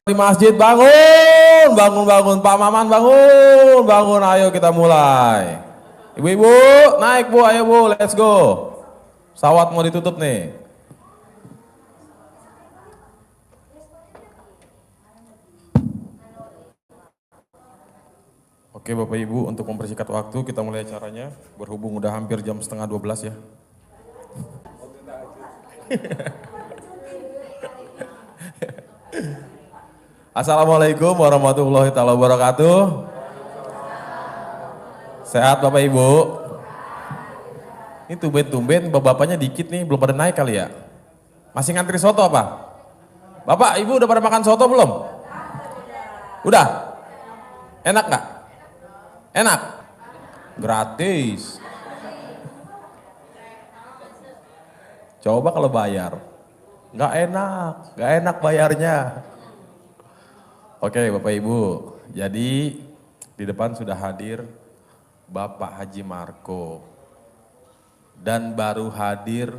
di masjid bangun, bangun, Pak Maman bangun, ayo kita mulai. Ibu-ibu naik bu, ayo bu, let's go. Pesawat mau ditutup nih. Oke Bapak Ibu, untuk mempersingkat waktu kita mulai acaranya. Berhubung udah hampir jam 11:30 ya. Assalamualaikum warahmatullahi wabarakatuh. Sehat Bapak Ibu? Ini tumben-tumben bapaknya dikit nih, belum pada naik kali ya? Masih ngantri soto apa? Bapak, Ibu udah pada makan soto belum? Udah? Enak nggak? Enak? Gratis. Coba kalau bayar. Nggak enak bayarnya. Oke Bapak Ibu, jadi di depan sudah hadir Bapak Haji Marko. Dan baru hadir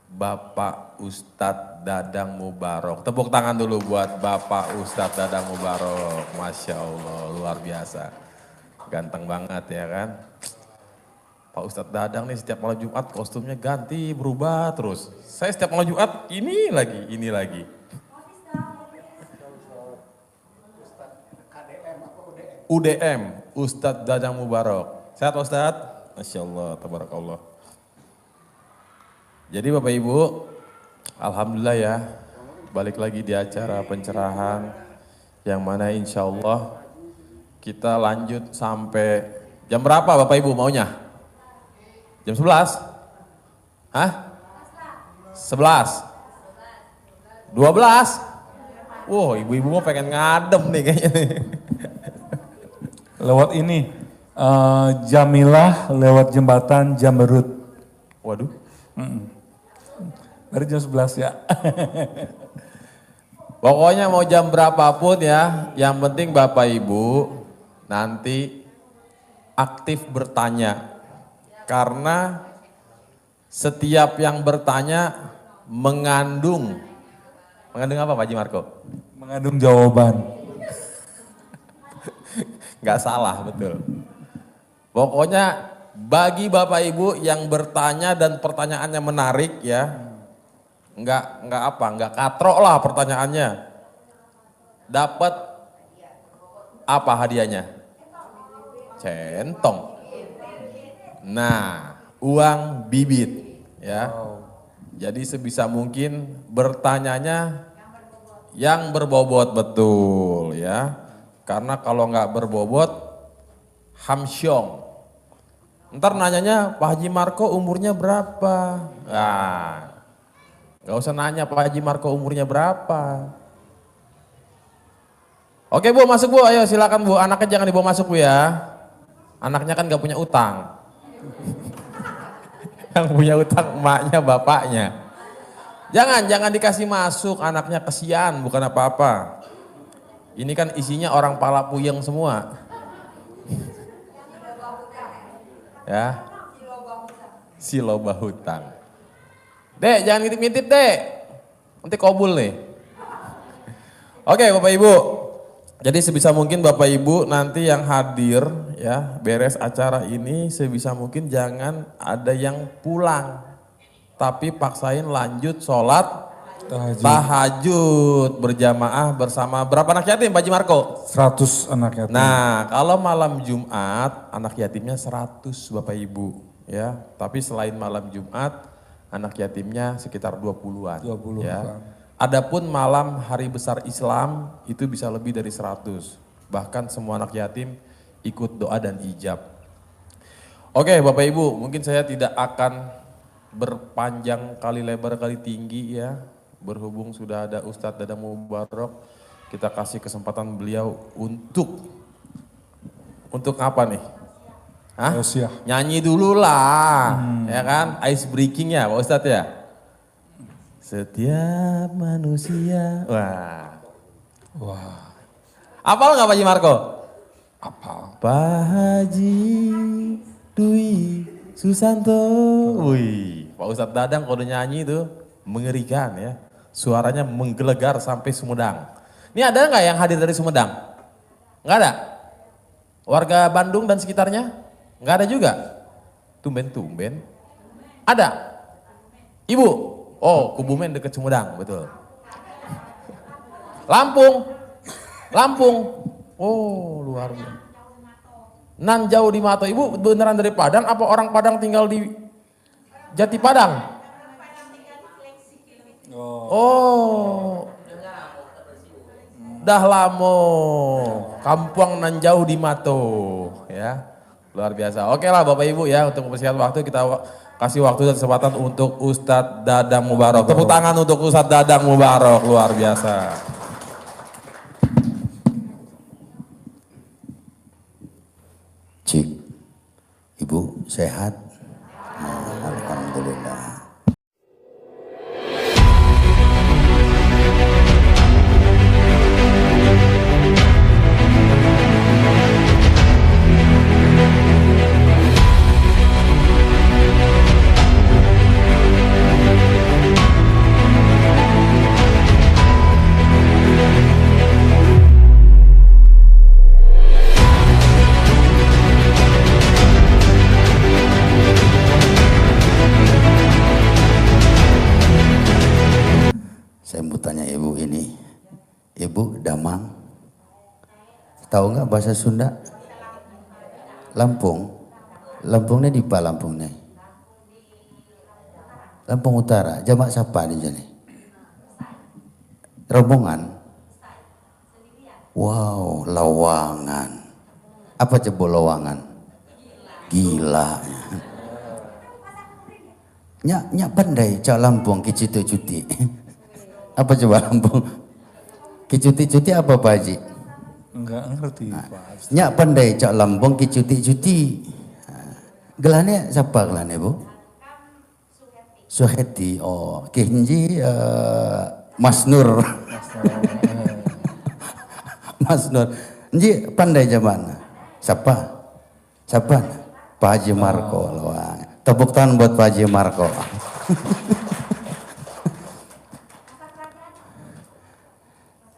Bapak Ustadz Dadang Mubarok. Tepuk tangan dulu buat Bapak Ustadz Dadang Mubarok. Masya Allah, luar biasa. Ganteng banget ya kan. Pak Ustadz Dadang nih setiap malam Jumat kostumnya ganti, berubah terus. Saya setiap malam Jumat ini lagi. UDM, Ustadz Dadang Mubarok. Sehat Pak Ustadz? Masya Allah, tabarakallah. Jadi Bapak Ibu, alhamdulillah ya, balik lagi di acara pencerahan yang mana insya Allah kita lanjut sampai jam berapa Bapak Ibu maunya? Jam 11? Hah? 11? 12? Wow, ibu-ibu mau pengen ngadem nih kayaknya nih. Lewat ini, Jamilah lewat jembatan Jamberut. Waduh. Dari jam 11 ya. Pokoknya mau jam berapapun ya, yang penting Bapak Ibu nanti aktif bertanya. Karena setiap yang bertanya mengandung apa Pak Haji Marko? Mengandung jawaban. Nggak salah, betul. Pokoknya bagi Bapak Ibu yang bertanya dan pertanyaannya menarik ya, nggak katrok lah pertanyaannya. Dapat apa hadiahnya? Centong. Nah, uang bibit ya. Jadi sebisa mungkin bertanyanya yang berbobot betul ya. Karena kalau nggak berbobot, hamsyong. Ntar nanyanya Pak Haji Marko umurnya berapa? Nah, nggak usah nanya Pak Haji Marko umurnya berapa. Oke Bu, masuk Bu, ayo silakan Bu. Anaknya jangan dibawa masuk Bu ya. Anaknya kan nggak punya utang. Yang punya utang emaknya, bapaknya. Jangan dikasih masuk, anaknya kesian, bukan apa-apa. Ini kan isinya orang pala puyeng semua. Ya. Si loba hutang. Dek, jangan ngintip-ngintip dek. Nanti kobul nih. Oke Bapak Ibu. Jadi sebisa mungkin Bapak Ibu nanti yang hadir ya, beres acara ini sebisa mungkin jangan ada yang pulang. Tapi paksain lanjut sholat tahajud berjamaah bersama berapa anak yatim Pak Haji Marko? 100 anak yatim. Nah kalau malam Jumat anak yatimnya 100 Bapak Ibu ya. Tapi selain malam Jumat anak yatimnya sekitar 20-an. 20 ya. kan. Adapun malam hari besar Islam itu bisa lebih dari 100. Bahkan semua anak yatim ikut doa dan ijab. Oke Bapak Ibu, mungkin saya tidak akan berpanjang kali lebar kali tinggi ya. Berhubung sudah ada Ustadz Dadang Mubarok, kita kasih kesempatan beliau untuk apa nih? Hah? Tausiah. Nyanyi dulu lah, ya kan? Ice breaking ya Pak Ustadz ya? Setiap manusia, wah. Apal nggak Pak Haji Marko? Apa? Pak Haji Dwi Susanto. Wih, Pak Ustadz Dadang kalau nyanyi itu mengerikan ya. Suaranya menggelegar sampai Sumedang. Ini ada nggak yang hadir dari Sumedang? Nggak ada? Warga Bandung dan sekitarnya? Nggak ada juga? Tumben-tumben. Ada? Ibu? Oh, Kebumen dekat Sumedang, betul. Lampung? Lampung? Oh, luar biasa. Nan jauh di Mato. Ibu beneran dari Padang apa orang Padang tinggal di Jati Padang? Oh. Dah lamo. Kampung nan jauh di Mato, ya. Luar biasa. Oke lah Bapak Ibu ya, untuk mempersingkat waktu kita kasih waktu dan kesempatan untuk Ustadz Dadang Mubarok. Tepuk tangan untuk Ustadz Dadang Mubarok, luar biasa. Cik, Ibu sehat? Alhamdulillah. Saya mau tanya Ibu ini, Ibu Damang, tahu nggak bahasa Sunda? Lampung, Lampungnya di apa Lampungnya? Lampung Utara, jamak siapa di sini? Rombongan? Wow, Lawangan. Apa coba Lawangan? Gila. Nyak pandai cak Lampung kicitu cuti. Apa coba Lampung? Kicuti-cuti apa Pak Haji? Enggak ngerti Pak. Nyak pandai cak Lampung kicuti-cuti. Gelane siapa gelane Bu? Suheti. Oh, Kinji Mas Nur. Mas Nur. Nji pandai zaman. Siapa? Siapa? Pak Haji Marko. Tepuk tangan buat Pak Haji Marko.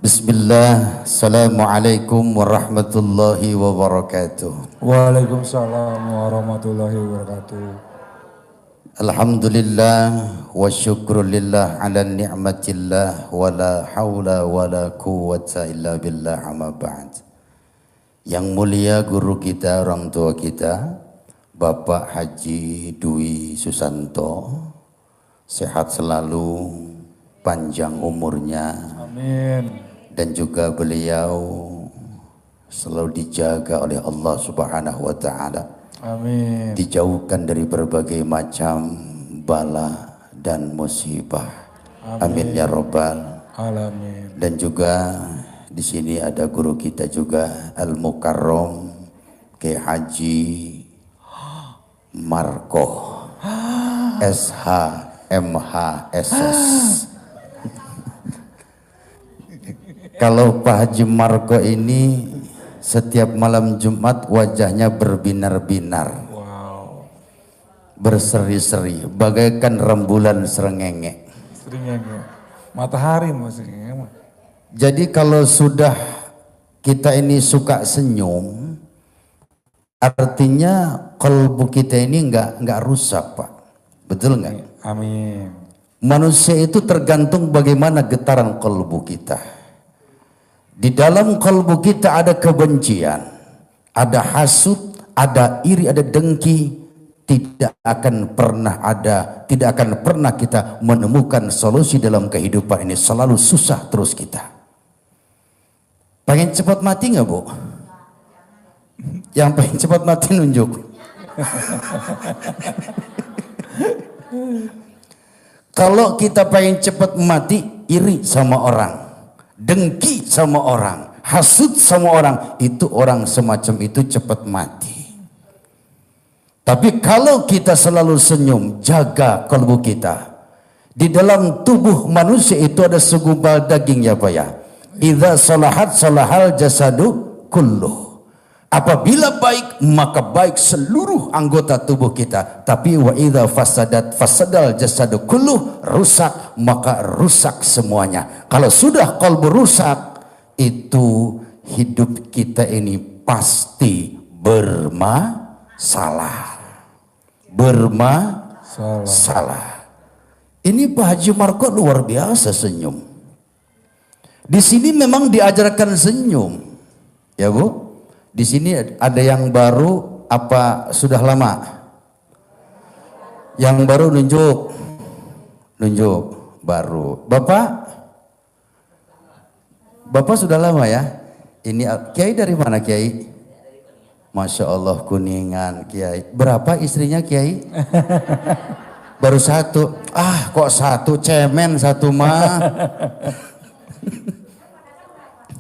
Bismillah, Assalamualaikum warahmatullahi wabarakatuh. Waalaikumsalam warahmatullahi wabarakatuh. Alhamdulillah wa syukrulillah ala ni'matillah wa la hawla wa la quwwata illa billah amma ba'd. Yang mulia guru kita, orang tua kita, Bapak Haji Dwi Susanto, sehat selalu, panjang umurnya. Amin. Dan juga beliau selalu dijaga oleh Allah Subhanahu wa taala. Amin. Dijauhkan dari berbagai macam bala dan musibah. Amin, ya robbal alamin. Dan juga di sini ada guru kita juga Al Mukarrom Kiai Haji Marko SH MH SS. Kalau Pak Haji Marko ini setiap malam Jumat wajahnya berbinar-binar. Wow. Berseri-seri bagaikan rembulan srengenge. Seringnya matahari maksudnya. Jadi kalau sudah kita ini suka senyum, artinya kalbu kita ini nggak rusak Pak. Betul nggak? Amin. Manusia itu tergantung bagaimana getaran kalbu kita. Di dalam kalbu kita ada kebencian, ada hasud, ada iri, ada dengki. Tidak akan pernah kita menemukan solusi dalam kehidupan ini. Selalu susah terus kita. Pengen cepat mati nggak Bu? Yang pengen cepat mati nunjuk. Kalau kita pengen cepat mati, iri sama orang, dengki sama orang, hasud sama orang, itu orang semacam itu cepat mati. Tapi kalau kita selalu senyum, jaga kalbu kita. Di dalam tubuh manusia itu ada segumpal daging ya Pak ya. Idza salahat salahal jasadu kulluh. Apabila baik, maka baik seluruh anggota tubuh kita. Tapi wa idza fasadat fasadal jasadu kulluh, rusak maka rusak semuanya. Kalau sudah kalbu rusak, itu hidup kita ini pasti bermasalah. Bermasalah. Ini Pak Haji Marko luar biasa senyum. Di sini memang diajarkan senyum. Ya Bu? Di sini ada yang baru apa sudah lama? Yang baru nunjuk baru. Bapak sudah lama ya? Ini Kiai dari mana Kiai? Masya Allah Kuningan Kiai. Berapa istrinya Kiai? Baru satu. Ah kok satu, cemen satu mah.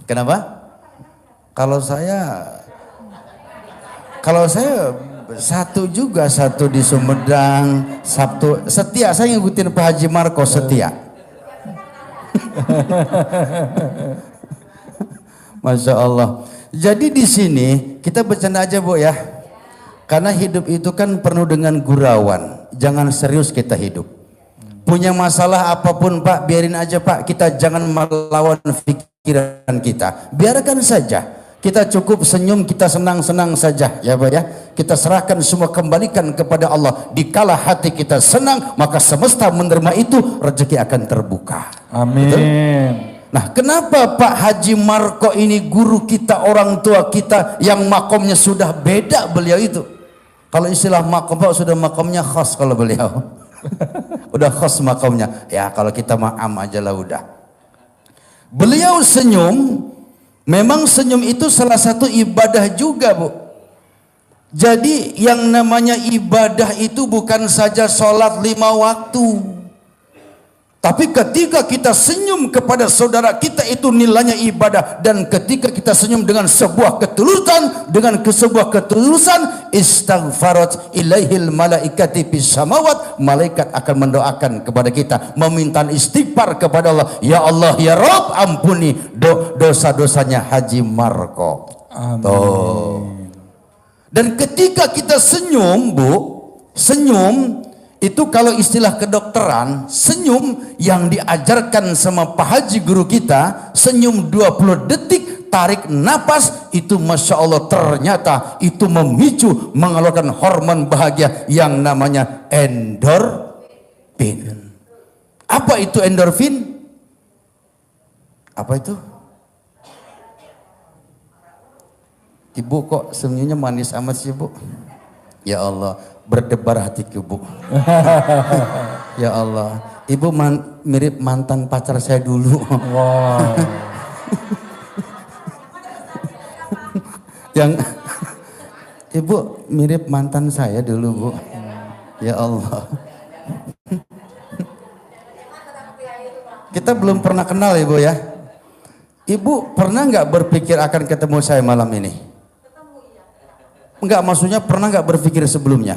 Kenapa? Kalau saya satu juga, satu di Sumedang, Sabtu setia. Saya ngikutin Pak Haji Marko setia. Masya Allah. Jadi di sini kita bercanda aja Bu ya. Karena hidup itu kan penuh dengan gurauan. Jangan serius kita hidup. Punya masalah apapun Pak, biarin aja Pak. Kita jangan melawan pikiran kita. Biarkan saja. Kita cukup senyum, kita senang-senang saja ya Pak ya. Kita serahkan semua, kembalikan kepada Allah. Dikala hati kita senang, maka semesta menerima itu, rezeki akan terbuka. Amin. Betul? Nah, kenapa Pak Haji Marko ini guru kita, orang tua kita yang makomnya sudah beda beliau itu? Kalau istilah makom Pak sudah makomnya khas kalau beliau. Udah khas makomnya. Ya kalau kita ma'am aja lah udah. Beliau senyum. Memang senyum itu salah satu ibadah juga Bu. Jadi yang namanya ibadah itu bukan saja sholat 5 waktu. Tapi ketika kita senyum kepada saudara kita itu nilainya ibadah. Dan ketika kita senyum dengan sebuah ketulusan, istaghfarat ilaihil malaikati fis samawat, malaikat akan mendoakan kepada kita, meminta istighfar kepada Allah. Ya Allah ya Rabb, ampuni dosa-dosanya Haji Marko. Amin. Dan ketika kita senyum Bu, senyum itu kalau istilah kedokteran, senyum yang diajarkan sama Pak Haji guru kita, senyum 20 detik, tarik napas, itu Masya Allah ternyata itu memicu mengeluarkan hormon bahagia yang namanya endorfin. Apa itu endorfin? Apa itu? Ibu kok senyumnya manis amat sih Bu? Ya Allah, berdebar hatiku Bu. Ya Allah, Ibu mirip mantan pacar saya dulu. Wow. Yang Ibu mirip mantan saya dulu Bu. Ya Allah. Kita belum pernah kenal Ibu ya. Ibu pernah nggak berpikir akan ketemu saya malam ini? Enggak, maksudnya pernah nggak berpikir sebelumnya?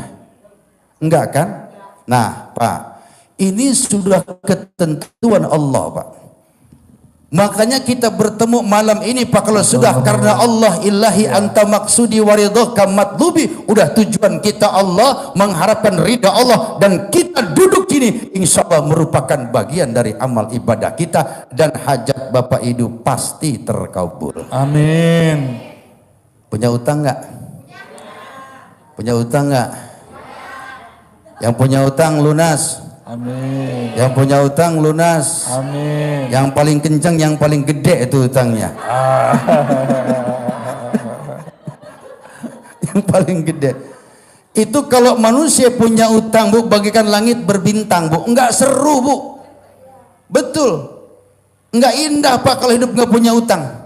Enggak kan? Nah Pak, ini sudah ketentuan Allah Pak. Makanya kita bertemu malam ini Pak, kalau sudah karena Allah ilahi anta maksudi waridhaka matlubi, udah tujuan kita Allah, mengharapkan ridha Allah, dan kita duduk ini insya Allah merupakan bagian dari amal ibadah kita, dan hajat Bapak Ibu pasti terkabul. Amin. Punya utang nggak? Punya utang nggak? Yang punya utang lunas. Amin. Yang punya utang lunas. Amin. Yang paling kencang, yang paling gede itu utangnya. Yang paling gede. Itu kalau manusia punya utang Bu, bagikan langit berbintang Bu. Enggak seru Bu. Betul. Enggak indah Pak kalau hidup enggak punya utang.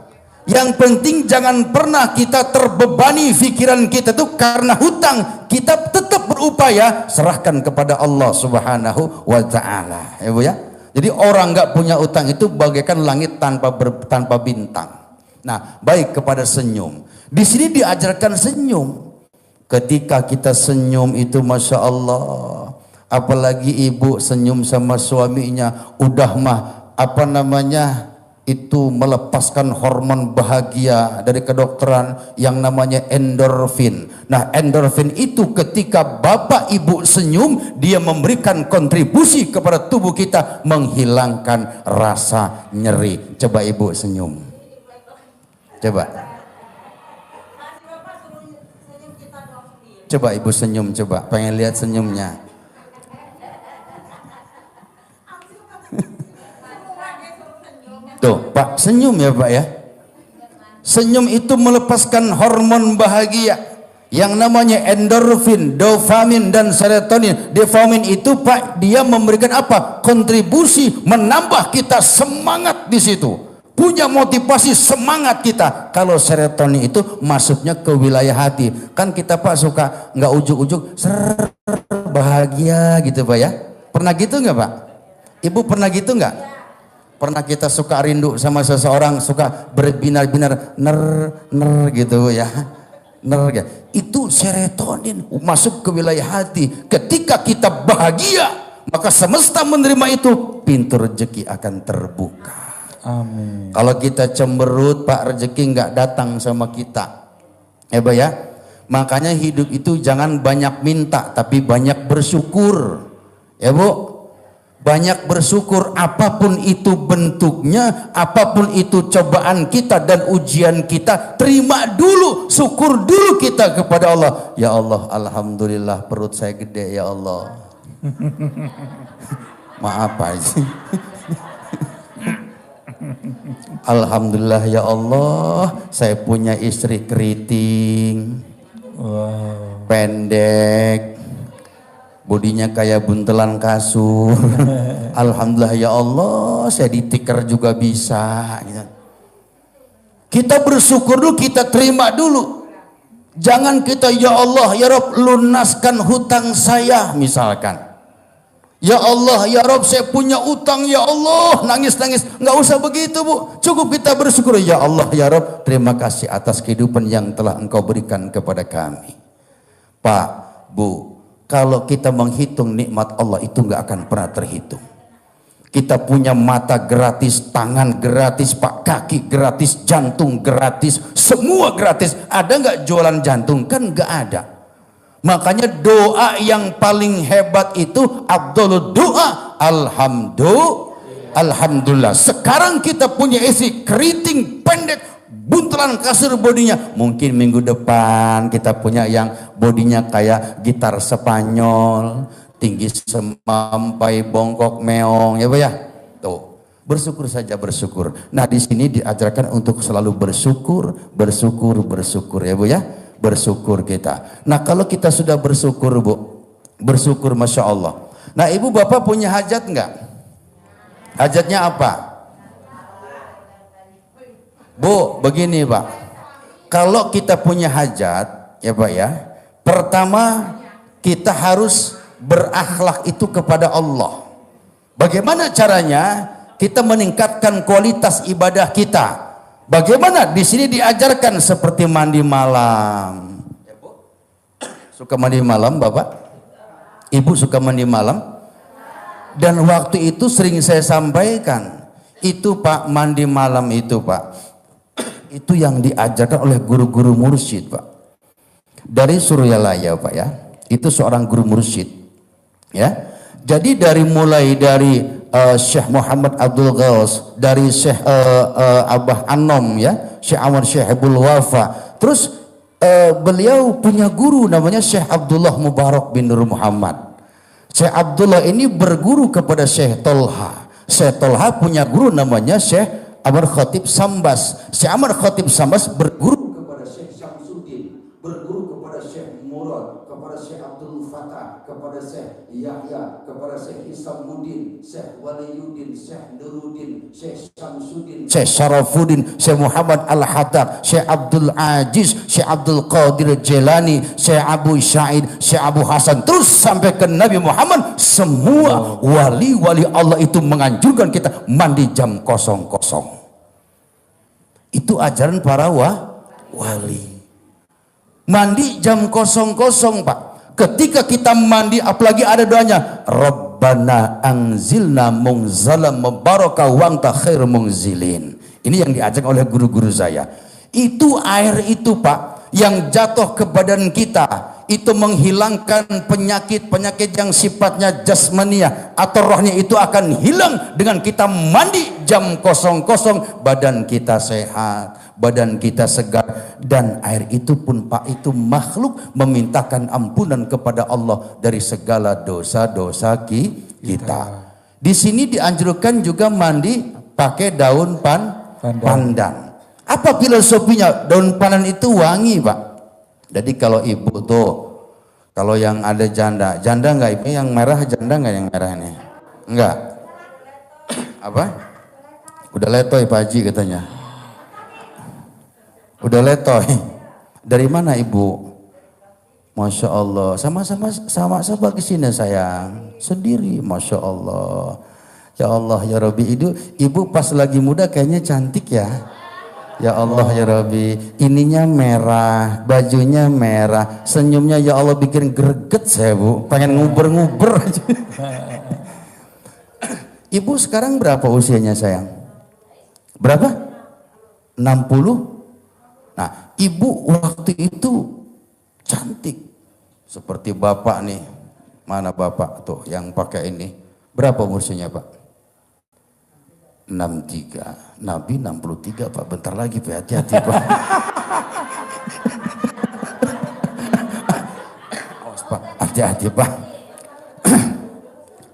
Yang penting jangan pernah kita terbebani pikiran kita tuh karena hutang. Kita tetap berupaya serahkan kepada Allah Subhanahu wa taala. Ya Bu ya. Jadi orang nggak punya utang itu bagaikan langit tanpa bintang. Nah, baik kepada senyum. Di sini diajarkan senyum. Ketika kita senyum itu Masya Allah. Apalagi ibu senyum sama suaminya, udah mah apa namanya, itu melepaskan hormon bahagia dari kedokteran yang namanya endorfin. Nah, endorfin itu ketika bapak ibu senyum, dia memberikan kontribusi kepada tubuh kita menghilangkan rasa nyeri. Coba ibu senyum. Coba. Coba ibu senyum, coba. Pengen lihat senyumnya. Tuh, Pak, senyum ya Pak ya. Senyum itu melepaskan hormon bahagia yang namanya endorfin, dopamin dan serotonin. Dopamin itu Pak, dia memberikan apa? Kontribusi, menambah kita semangat di situ. Punya motivasi, semangat kita. Kalau serotonin itu masuknya ke wilayah hati. Kan kita Pak suka nggak ujuk-ujuk bahagia gitu Pak ya. Pernah gitu nggak Pak? Ibu pernah gitu nggak? Pernah kita suka rindu sama seseorang, suka berbinar-binar ner gitu ya. Ya. Itu serotonin masuk ke wilayah hati. Ketika kita bahagia, maka semesta menerima itu, pintu rezeki akan terbuka. Amin. Kalau kita cemberut Pak, rezeki nggak datang sama kita. Ya Pak ya. Makanya hidup itu jangan banyak minta, tapi banyak bersyukur. Ya Bu. Banyak bersyukur, apapun itu bentuknya, apapun itu cobaan kita dan ujian kita, terima dulu, syukur dulu kita kepada Allah. Ya Allah, alhamdulillah perut saya gede ya Allah. Maaf Pak Haji. Alhamdulillah ya Allah, saya punya istri keriting, pendek, bodinya kayak buntelan kasur. Alhamdulillah ya Allah, saya ditikar juga bisa. Kita bersyukur dulu, kita terima dulu. Jangan kita ya Allah ya Rabb lunaskan hutang saya misalkan. Ya Allah ya Rabb saya punya utang ya Allah, nangis-nangis. Nggak usah begitu Bu, cukup kita bersyukur. Ya Allah ya Rabb terima kasih atas kehidupan yang telah Engkau berikan kepada kami. Pak, Bu, kalau kita menghitung nikmat Allah itu nggak akan pernah terhitung. Kita punya mata gratis, tangan gratis, Pak, kaki gratis, jantung gratis, semua gratis. Ada nggak jualan jantung? Kan nggak ada. Makanya doa yang paling hebat itu Abdul doa Alhamdulillah. Sekarang kita punya isi keriting pendek, buntelan kasur bodinya. Mungkin minggu depan kita punya yang bodinya kayak gitar Spanyol, tinggi semampai, bongkok meong, ya Pak ya. Tuh, bersyukur saja bersyukur. Nah di sini diajarkan untuk selalu bersyukur ya Bu ya. Bersyukur kita. Nah kalau kita sudah bersyukur Bu, bersyukur Masya Allah. Nah Ibu Bapak punya hajat nggak? Hajatnya apa? Bu, begini Pak, kalau kita punya hajat, ya Pak ya, pertama kita harus berakhlak itu kepada Allah. Bagaimana caranya kita meningkatkan kualitas ibadah kita? Bagaimana? Di sini diajarkan seperti mandi malam. Ya, Bu? Suka mandi malam, Bapak? Ibu suka mandi malam? Dan waktu itu sering saya sampaikan, itu Pak, mandi malam itu Pak, itu yang diajarkan oleh guru-guru mursyid Pak, dari Suryalaya Pak ya. Itu seorang guru mursyid ya. Jadi mulai dari Syekh Muhammad Abdul Ghaus, dari Syekh Abah Anom ya, Syekh Amr Syekh Abdul Wafa. Terus beliau punya guru namanya Syekh Abdullah Mubarak bin Nur Muhammad. Syekh Abdullah ini berguru kepada Syekh Tolha. Syekh Tolha punya guru namanya Syekh Amr Khatib Sambas. Syekh Amr Khatib Sambas berguru kepada Syekh Syamsuddin, berguru kepada Syekh Murad, kepada Syekh Abdul Fatah, kepada Syekh Yahya, kepada Syekh Isamuddin, Syekh Waliyuddin, Syekh Nuruddin, Syekh Syamsuddin, Syekh Syarafuddin, Syekh Muhammad Al-Haddad, Syekh Abdul Aziz, Syekh Abdul Qadir Jelani, Syekh Abu Syaid, Syekh Abu Hasan, terus sampai ke Nabi Muhammad. Semua wali-wali Allah itu menganjurkan kita mandi jam 00. Itu ajaran para wali. Mandi jam 00 Pak. Ketika kita mandi, apalagi ada doanya, Rabbana anzilna munzalam mubaraka wa anta khairul munzilin. Ini yang diajarkan oleh guru-guru saya. Itu air itu Pak, yang jatuh ke badan kita itu menghilangkan penyakit-penyakit yang sifatnya jasmaniah atau rohnya, itu akan hilang dengan kita mandi jam 00, badan kita sehat, badan kita segar. Dan air itu pun Pak, itu makhluk memintakan ampunan kepada Allah dari segala dosa-dosa kita. Di sini dianjurkan juga mandi pakai daun pandan. Apa filosofinya? Daun pandan itu wangi Pak. Jadi kalau ibu tuh, kalau yang ada janda enggak ibu? Yang merah janda enggak, yang merah ini? Enggak. Apa? Udah letoy Pak Haji katanya. Udah letoy. Dari mana ibu? Masya Allah. Sama ke sini sayang. Sendiri, Masya Allah. Ya Allah ya Rabbi, ibu pas lagi muda kayaknya cantik ya. Ya Allah ya Rabbi, ininya merah, bajunya merah, senyumnya ya Allah bikin greget saya Bu, pengen nguber-nguber aja. Ibu sekarang berapa usianya sayang? Berapa? 60? Nah, ibu waktu itu cantik seperti bapak nih. Mana bapak tuh yang pakai ini? Berapa usianya Pak? 63. Nabi 63 Pak, bentar lagi Pak, hati-hati Pak. Awas Pak, hati-hati Pak.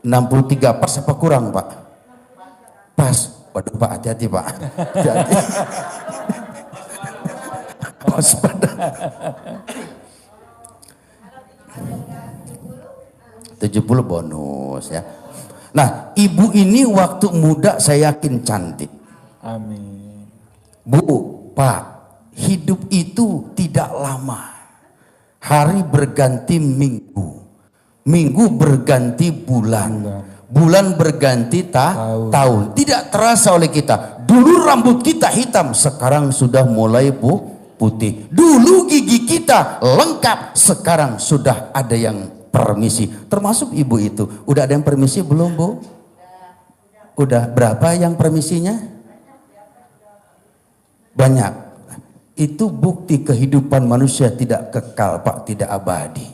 63 pas apa kurang Pak? Pas. Waduh Pak, hati-hati Pak. Hati-hati. Awas pada. 70 bonus ya. Nah, ibu ini waktu muda saya yakin cantik. Amin. Bu, Pak, hidup itu tidak lama. Hari berganti minggu, minggu berganti bulan, bulan berganti tahun. Tidak terasa oleh kita. Dulu rambut kita hitam, sekarang sudah mulai putih. Dulu gigi kita lengkap, sekarang sudah ada yang permisi. Termasuk ibu itu. Udah ada yang permisi belum Bu? Udah. Berapa yang permisinya? Banyak. Itu bukti kehidupan manusia tidak kekal Pak, tidak abadi.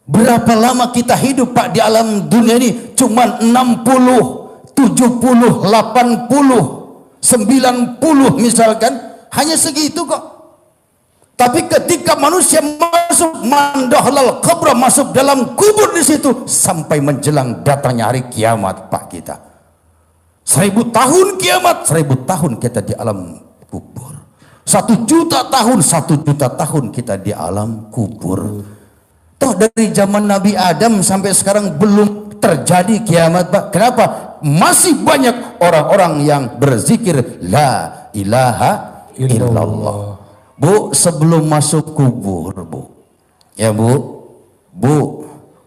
Berapa lama kita hidup Pak di alam dunia ini? Cuman 60, 70, 80, 90 misalkan. Hanya segitu kok. Tapi ketika manusia masuk mandahlal qabra, masuk dalam kubur di situ sampai menjelang datangnya hari kiamat Pak kita. 1000 tahun kiamat, 1000 tahun kita di alam kubur. 1.000.000 tahun, 1.000.000 tahun kita di alam kubur. Toh dari zaman Nabi Adam sampai sekarang belum terjadi kiamat Pak. Kenapa? Masih banyak orang-orang yang berzikir la ilaha illallah. Bu, sebelum masuk kubur Bu, ya Bu,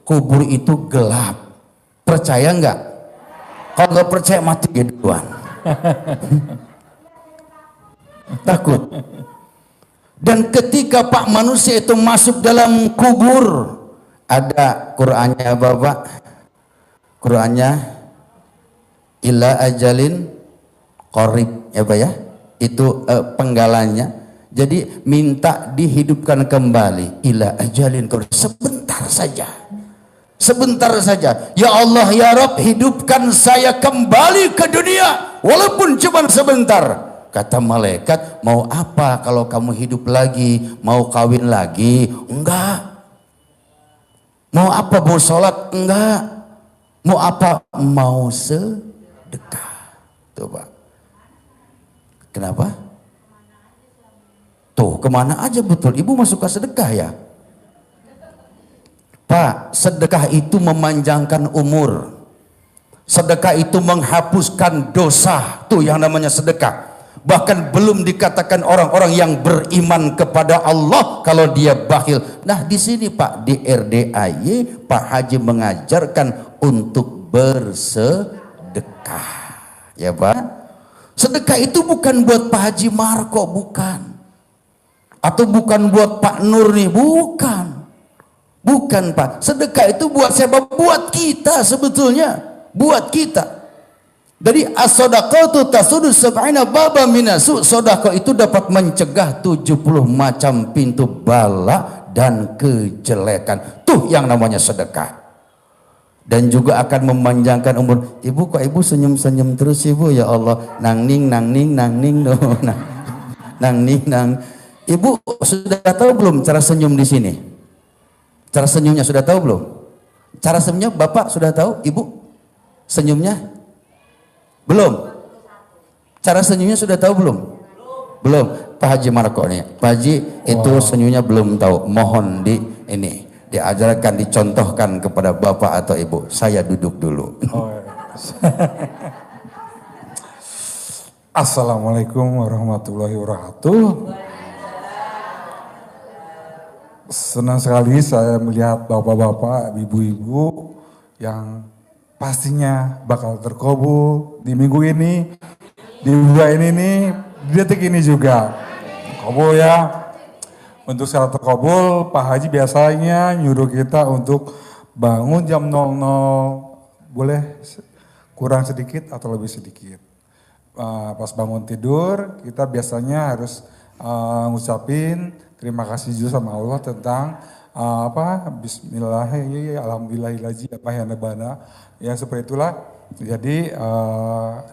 kubur itu gelap. Percaya enggak? Kalau enggak percaya mati ya duluan. Takut. Dan ketika Pak manusia itu masuk dalam kubur, ada Qur'annya Bapak, Qur'annya ila ajalin qarib ya Pak ya, itu penggalannya. Jadi minta dihidupkan kembali ila ajalin qarib, sebentar saja. Sebentar saja. Ya Allah ya Rabb, hidupkan saya kembali ke dunia walaupun cuma sebentar. Kata malaikat, mau apa kalau kamu hidup lagi? Mau kawin lagi? Enggak. Mau apa? Mau sholat? Enggak. Mau apa? Mau sedekah. Tuh Pak. Kenapa? Tuh kemana aja betul. Ibu masuk ke sedekah ya? Pak, sedekah itu memanjangkan umur. Sedekah itu menghapuskan dosa. Tuh yang namanya sedekah. Bahkan belum dikatakan orang-orang yang beriman kepada Allah kalau dia bakhil. Nah di sini Pak, di RDAY Pak Haji mengajarkan untuk bersedekah. Ya Pak. Sedekah itu bukan buat Pak Haji Marko, bukan. Atau bukan buat Pak Nur nih, bukan. Bukan Pak. Sedekah itu buat siapa? Buat kita sebetulnya. Buat kita. Jadi as-sadaqatu tasudu sab'ina baba minasu. Sedekah itu dapat mencegah 70 macam pintu bala dan kejelekan. Tuh yang namanya sedekah. Dan juga akan memanjangkan umur. Ibu, kok ibu senyum-senyum terus ibu, ya Allah. Nang ning no. Nang ning. Ibu sudah tahu belum cara senyum di sini? Cara senyumnya sudah tahu belum? Cara senyumnya Bapak sudah tahu? Ibu senyumnya? Belum. Cara senyumnya sudah tahu belum? Belum. Pak Haji Marco nih. Pak Haji itu senyumnya belum tahu. Mohon diajarkan, dicontohkan kepada Bapak atau Ibu. Saya duduk dulu. Assalamualaikum warahmatullahi wabarakatuh. Senang sekali saya melihat bapak-bapak, ibu-ibu yang pastinya bakal terkabul di minggu ini, di bulan ini nih, di detik ini juga. Kabul ya. Untuk syarat terkabul, Pak Haji biasanya nyuruh kita untuk bangun jam 00, boleh kurang sedikit atau lebih sedikit. Pas bangun tidur, kita biasanya harus ngucapin terima kasih juga sama Allah tentang Bismillahirrahmanirrahim, alhamdulillahirrahmanirrahim, apa yang nebana, ya seperti itulah. Jadi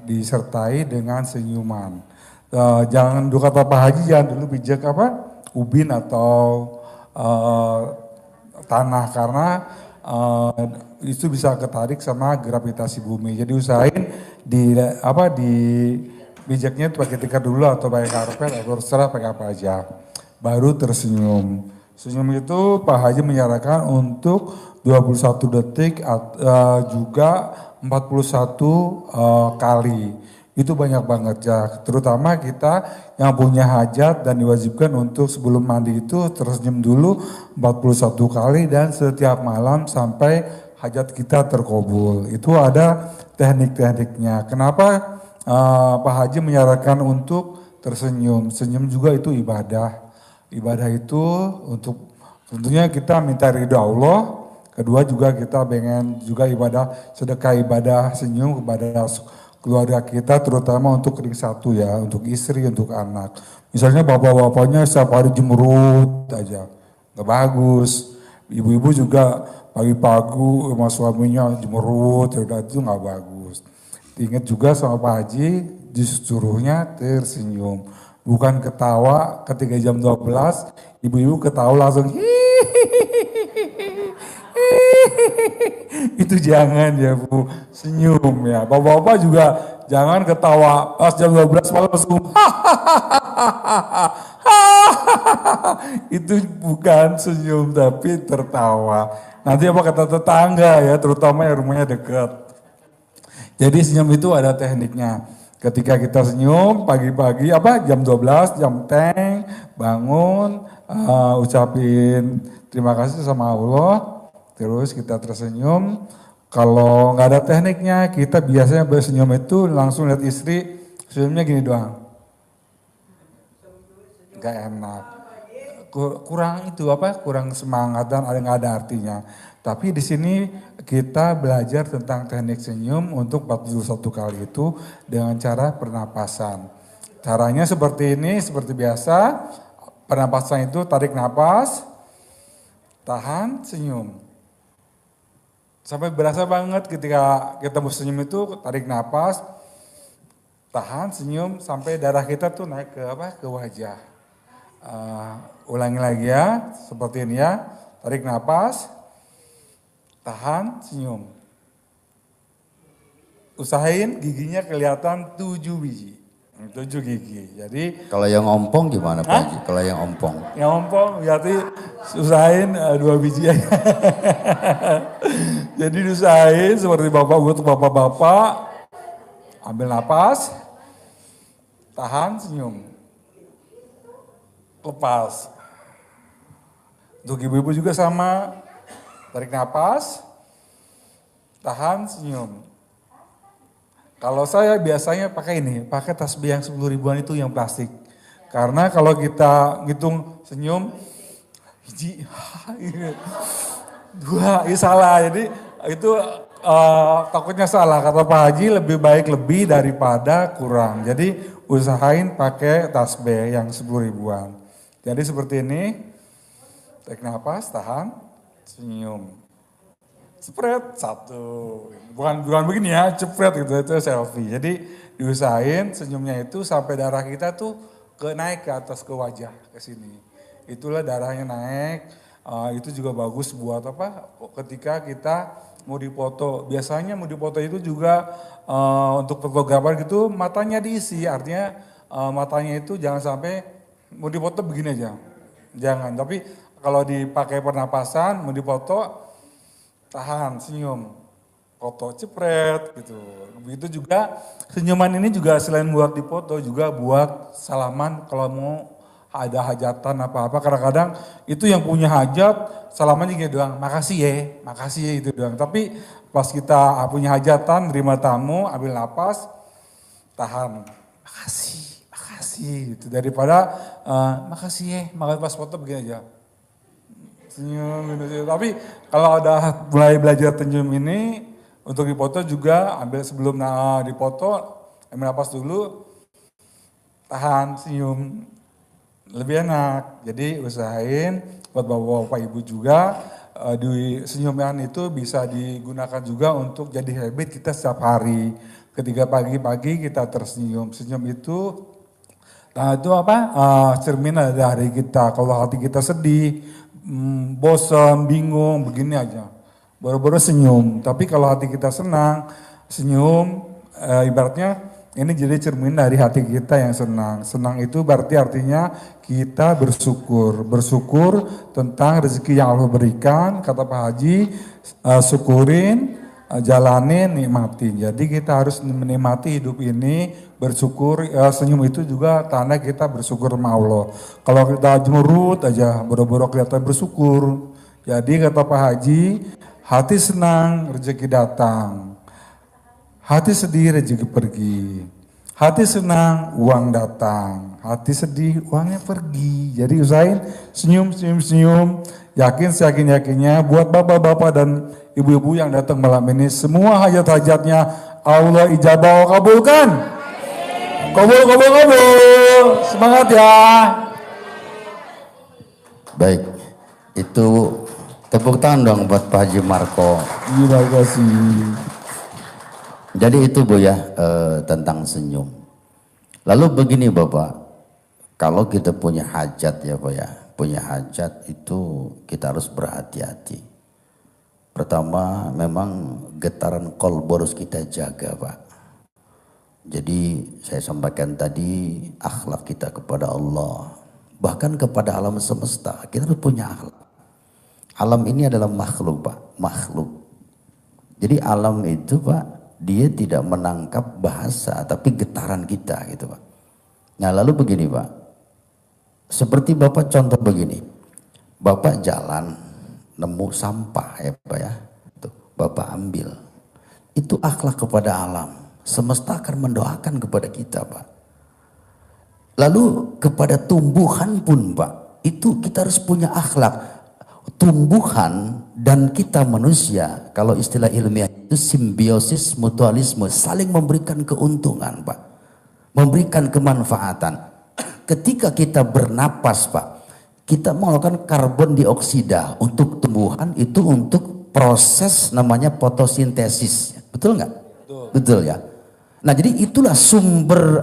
disertai dengan senyuman. Jangan dua kata Pak Haji, jangan dulu pijak ubin atau tanah, karena itu bisa ketarik sama gravitasi bumi. Jadi usahain di bijaknya pakai tikar dulu atau pakai karpet atau terserah pakai apa aja. Baru tersenyum. Senyum itu Pak Haji menyarankan untuk 21 detik juga 41 kali. Itu banyak banget ya. Terutama kita yang punya hajat dan diwajibkan untuk sebelum mandi itu tersenyum dulu 41 kali dan setiap malam sampai hajat kita terkabul. Itu ada teknik-tekniknya. Kenapa Pak Haji menyarankan untuk tersenyum? Senyum juga itu ibadah. Ibadah itu untuk tentunya kita minta ridho Allah. Kedua juga kita pengen juga ibadah, sedekah ibadah senyum kepada keluarga kita, terutama untuk ring satu ya, untuk istri, untuk anak. Misalnya bapak-bapaknya setiap hari jemurut aja, gak bagus. Ibu-ibu juga pagi-pagi sama suaminya jemurut, itu gak bagus. Ingat juga sama Pak Haji, disuruhnya tersenyum. Bukan ketawa ketika jam 12, ibu-ibu ketawa langsung itu jangan ya Bu, senyum ya. Bapak-bapak juga jangan ketawa pas jam 12 malam langsung itu bukan senyum tapi tertawa. Nanti apa kata tetangga ya, terutama yang rumahnya dekat. Jadi senyum itu ada tekniknya. Ketika kita senyum pagi-pagi jam 12 jam teng bangun ucapin terima kasih sama Allah, terus kita tersenyum. Kalau nggak ada tekniknya, kita biasanya bersenyum itu langsung lihat istri, senyumnya gini doang, nggak enak, kurang kurang semangat dan nggak ada artinya. Tapi di sini kita belajar tentang teknik senyum untuk 41 kali itu dengan cara pernapasan. Caranya seperti ini, seperti biasa. Pernapasan itu tarik napas, tahan, senyum. Sampai berasa banget ketika kita mau senyum itu tarik napas, tahan, senyum sampai darah kita tuh naik ke wajah. Ulangi lagi ya, seperti ini ya. Tarik napas, tahan, senyum. Usahain giginya kelihatan 7 biji. 7 gigi. Jadi Kalau yang ompong gimana Pak Haji? Kalau yang ompong? yang ompong berarti usahain 2 biji aja. Jadi usahain seperti buat bapak-bapak. Ambil napas, tahan, senyum. Lepas. Untuk ibu-ibu juga sama. Tarik napas, tahan, senyum. Kalau saya biasanya pakai tasbih yang 10 ribuan itu yang plastik. Karena kalau kita ngitung senyum, hiji, dua, salah. Jadi itu takutnya salah, kata Pak Haji lebih baik lebih daripada kurang. Jadi usahain pakai tasbih yang 10 ribuan. Jadi seperti ini, tarik nafas, tahan, senyum. Spread satu, bukan begini ya, cepret gitu, itu selfie. Jadi diusahain senyumnya itu sampai darah kita tuh naik ke atas ke wajah, ke sini. Itulah darahnya naik, itu juga bagus buat apa, ketika kita mau dipoto. Biasanya mau dipoto itu juga untuk fotografer gitu matanya diisi, artinya matanya itu jangan sampai mau dipoto begini aja, jangan. Tapi kalau dipakai pernapasan mau dipoto, tahan, senyum, foto cepret gitu. Begitu juga senyuman ini juga selain buat dipoto juga buat salaman kalau mau ada hajatan apa-apa. Kadang-kadang itu yang punya hajat salamannya gitu doang, makasih ya itu doang. Tapi pas kita punya hajatan, terima tamu, ambil napas, tahan, makasih gitu. Daripada makasih ya, makasih pas foto begini aja. Senyum gitu. Tapi kalau ada mulai belajar senyum ini, untuk dipoto juga ambil sebelum dipoto, ambil napas dulu, tahan, senyum. Lebih enak, jadi usahain buat bapak-bapak ibu juga di senyuman itu bisa digunakan juga untuk jadi habit kita setiap hari. Ketika pagi-pagi kita tersenyum, senyum itu, nah itu apa? Cermin dari kita. Kalau hati kita sedih, bosan, bingung, begini aja, baru-baru senyum. Tapi kalau hati kita senang, senyum, ibaratnya. Ini jadi cermin dari hati kita yang senang. Senang itu berarti artinya kita bersyukur. Bersyukur tentang rezeki yang Allah berikan. Kata Pak Haji, syukurin, jalanin, nikmatin. Jadi kita harus menikmati hidup ini, bersyukur. Senyum itu juga tanda kita bersyukur sama Allah. Kalau kita jemurut aja, boro-boro kelihatan bersyukur. Jadi kata Pak Haji, hati senang, rezeki datang. Hati sedih, rezeki pergi. Hati senang, uang datang. Hati sedih, uangnya pergi. Jadi usahain senyum. Yakin seyakin-yakinnya buat bapak-bapak dan ibu-ibu yang datang malam ini. Semua hajat-hajatnya Allah ijabah kabulkan. Kabul. Semangat ya. Baik, itu tepuk tangan dong buat Pak Haji Marco. Terima kasih. Jadi itu Bu ya, tentang senyum. Lalu begini Bapak, kalau kita punya hajat ya Pak ya, punya hajat itu kita harus berhati-hati. Pertama memang getaran kolbu harus kita jaga Pak. Jadi saya sampaikan tadi akhlak kita kepada Allah, bahkan kepada alam semesta, kita harus punya akhlak. Alam ini adalah makhluk Pak, makhluk. Jadi alam itu Pak, dia tidak menangkap bahasa tapi getaran kita gitu Pak. Nah lalu begini Pak, seperti Bapak contoh begini, Bapak jalan nemu sampah ya Pak ya, tuh, Bapak ambil, itu akhlak kepada alam, semesta akan mendoakan kepada kita Pak. Lalu kepada tumbuhan pun Pak, itu kita harus punya akhlak. Tumbuhan dan kita manusia, kalau istilah ilmiah itu simbiosis mutualisme, saling memberikan keuntungan Pak, memberikan kemanfaatan. Ketika kita bernapas Pak, kita mengeluarkan karbon dioksida untuk tumbuhan, itu untuk proses namanya fotosintesis, betul nggak? Betul ya. Nah jadi itulah sumber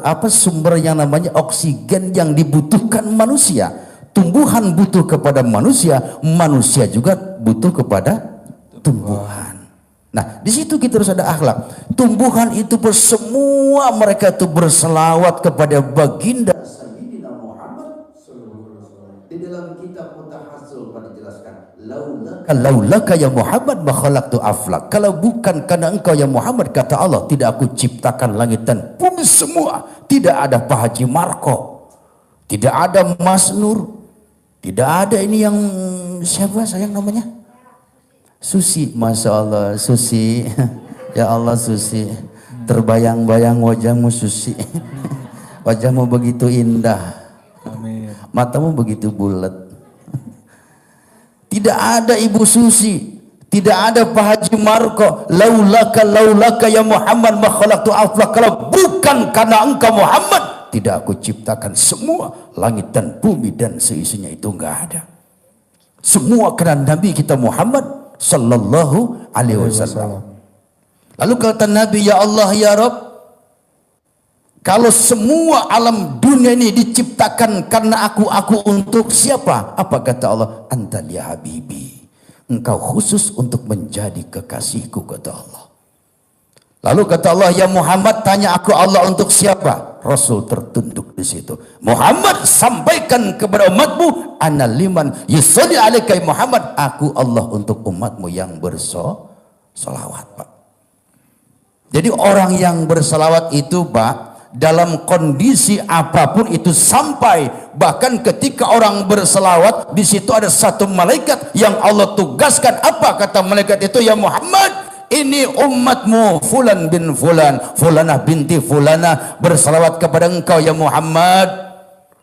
yang namanya oksigen yang dibutuhkan manusia. Tumbuhan butuh kepada manusia, manusia juga butuh kepada tumbuhan. Nah, di situ kita harus ada akhlak. Tumbuhan itu semua mereka itu berselawat kepada baginda Sayyidina Muhammad. Di dalam kitab Mutahassul pada jelaskan, laulaka ya Muhammad ma khalaqtu aflak. Kalau bukan karena engkau ya Muhammad, kata Allah, tidak aku ciptakan langit dan bumi semua. Tidak ada Pak Haji Marco, tidak ada Mas Nur, tidak ada ini yang siapa sayang namanya? Susi, Masya Allah Susi. Ya Allah Susi, terbayang-bayang wajahmu Susi. Wajahmu begitu indah. Amin. Matamu begitu bulat. Tidak ada Ibu Susi, Tidak ada Pak Haji Marko, laulaka ya Muhammad ma khalaqtu aflak. Kalau bukan karena engkau Muhammad, tidak aku ciptakan semua langit dan bumi dan seisinya, itu enggak ada. Semua karena Nabi kita Muhammad sallallahu alaihi wasallam. Lalu kata Nabi, ya Allah ya Rabb, kalau semua alam dunia ini diciptakan karena aku untuk siapa? Apa kata Allah? Anta ya habibi, engkau khusus untuk menjadi kekasihku, kata Allah. Lalu kata Allah, ya Muhammad, tanya aku Allah untuk siapa? Rasul tertunduk di situ. Muhammad, sampaikan kepada umatmu, ana liman yusolli alaika Muhammad, aku Allah untuk umatmu yang bersolawat, Pak. Jadi orang yang bersalawat itu, Pak, dalam kondisi apapun itu sampai, bahkan ketika orang berselawat di situ ada satu malaikat yang Allah tugaskan. Apa kata malaikat itu? Ya Muhammad, ini umatmu fulan bin fulan, fulanah binti fulanah berselawat kepada engkau ya Muhammad.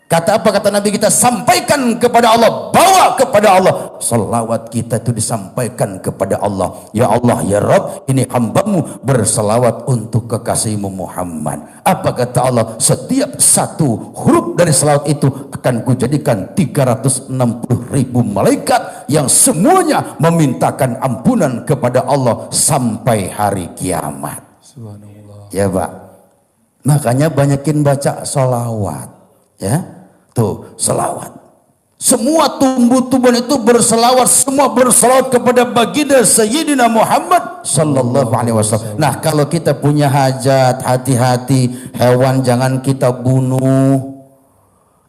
Kata apa kata Nabi kita? Sampaikan kepada Allah, bawa kepada Allah. Salawat kita itu disampaikan kepada Allah. Ya Allah ya Rabb, ini hambamu berselawat untuk kekasihmu Muhammad. Apa kata Allah? Setiap satu huruf dari selawat itu akan kujadikan 360.000 malaikat yang semuanya memintakan ampunan kepada Allah sampai hari kiamat. Subhanallah. Ya Pak, makanya banyakin baca salawat, ya. Tuh, selawat. Semua tumbuh-tumbuhan itu berselawat, semua berselawat kepada baginda Sayyidina Muhammad sallallahu alaihi wasallam. Nah, kalau kita punya hajat, hati-hati, hewan jangan kita bunuh.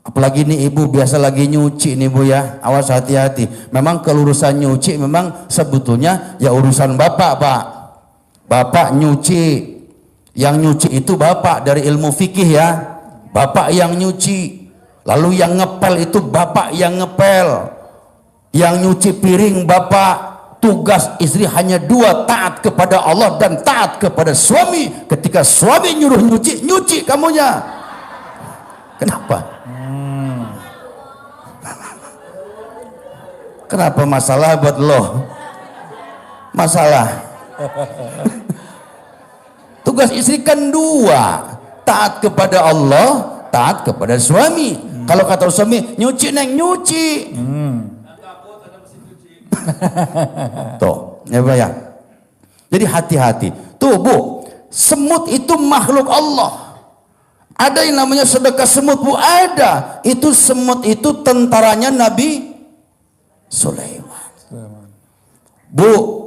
Apalagi nih ibu biasa lagi nyuci nih Bu ya, awas hati-hati. Memang kalau urusan nyuci memang sebetulnya ya urusan bapak, Pak. Bapak nyuci, yang nyuci itu bapak dari ilmu fikih ya, bapak yang nyuci. Lalu yang ngepel itu bapak yang ngepel, yang nyuci piring bapak. Tugas istri hanya dua, taat kepada Allah dan taat kepada suami. Ketika suami nyuruh nyuci, nyuci kamunya. Kenapa? Kenapa masalah buat lo? Masalah. Tugas istri kan dua, taat kepada Allah, taat kepada suami. Kalau kata suami, nyuci neng, nyuci. Tuh, ya Pak ya. Jadi hati-hati. Tuh Bu, semut itu makhluk Allah. Ada yang namanya sedekah semut Bu, ada. Itu semut itu tentaranya Nabi Sulaiman. Bu,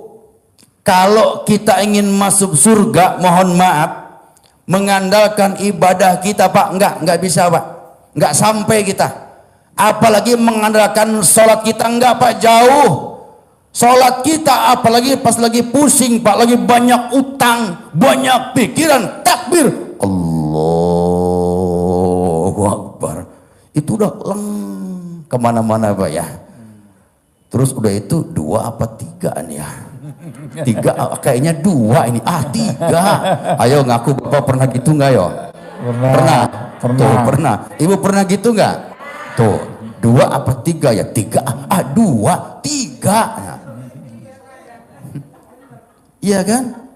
kalau kita ingin masuk surga, mohon maaf, mengandalkan ibadah kita Pak, enggak bisa Pak. Enggak sampai kita. Apalagi mengandalkan sholat kita, enggak Pak, jauh. Sholat kita apalagi pas lagi pusing Pak, lagi banyak utang, banyak pikiran, takbir, Allahu Akbar, itu udah leng kemana-mana Pak ya. Terus udah itu 2 apa 3 nih ya. 3 kayaknya 2 ini, 3. Ayo ngaku Bapak pernah gitu nggak yo? Pernah. Tuh, pernah. Ibu pernah gitu nggak? Tuh, 2 apa 3 ya? 3. 2, 3. Iya kan?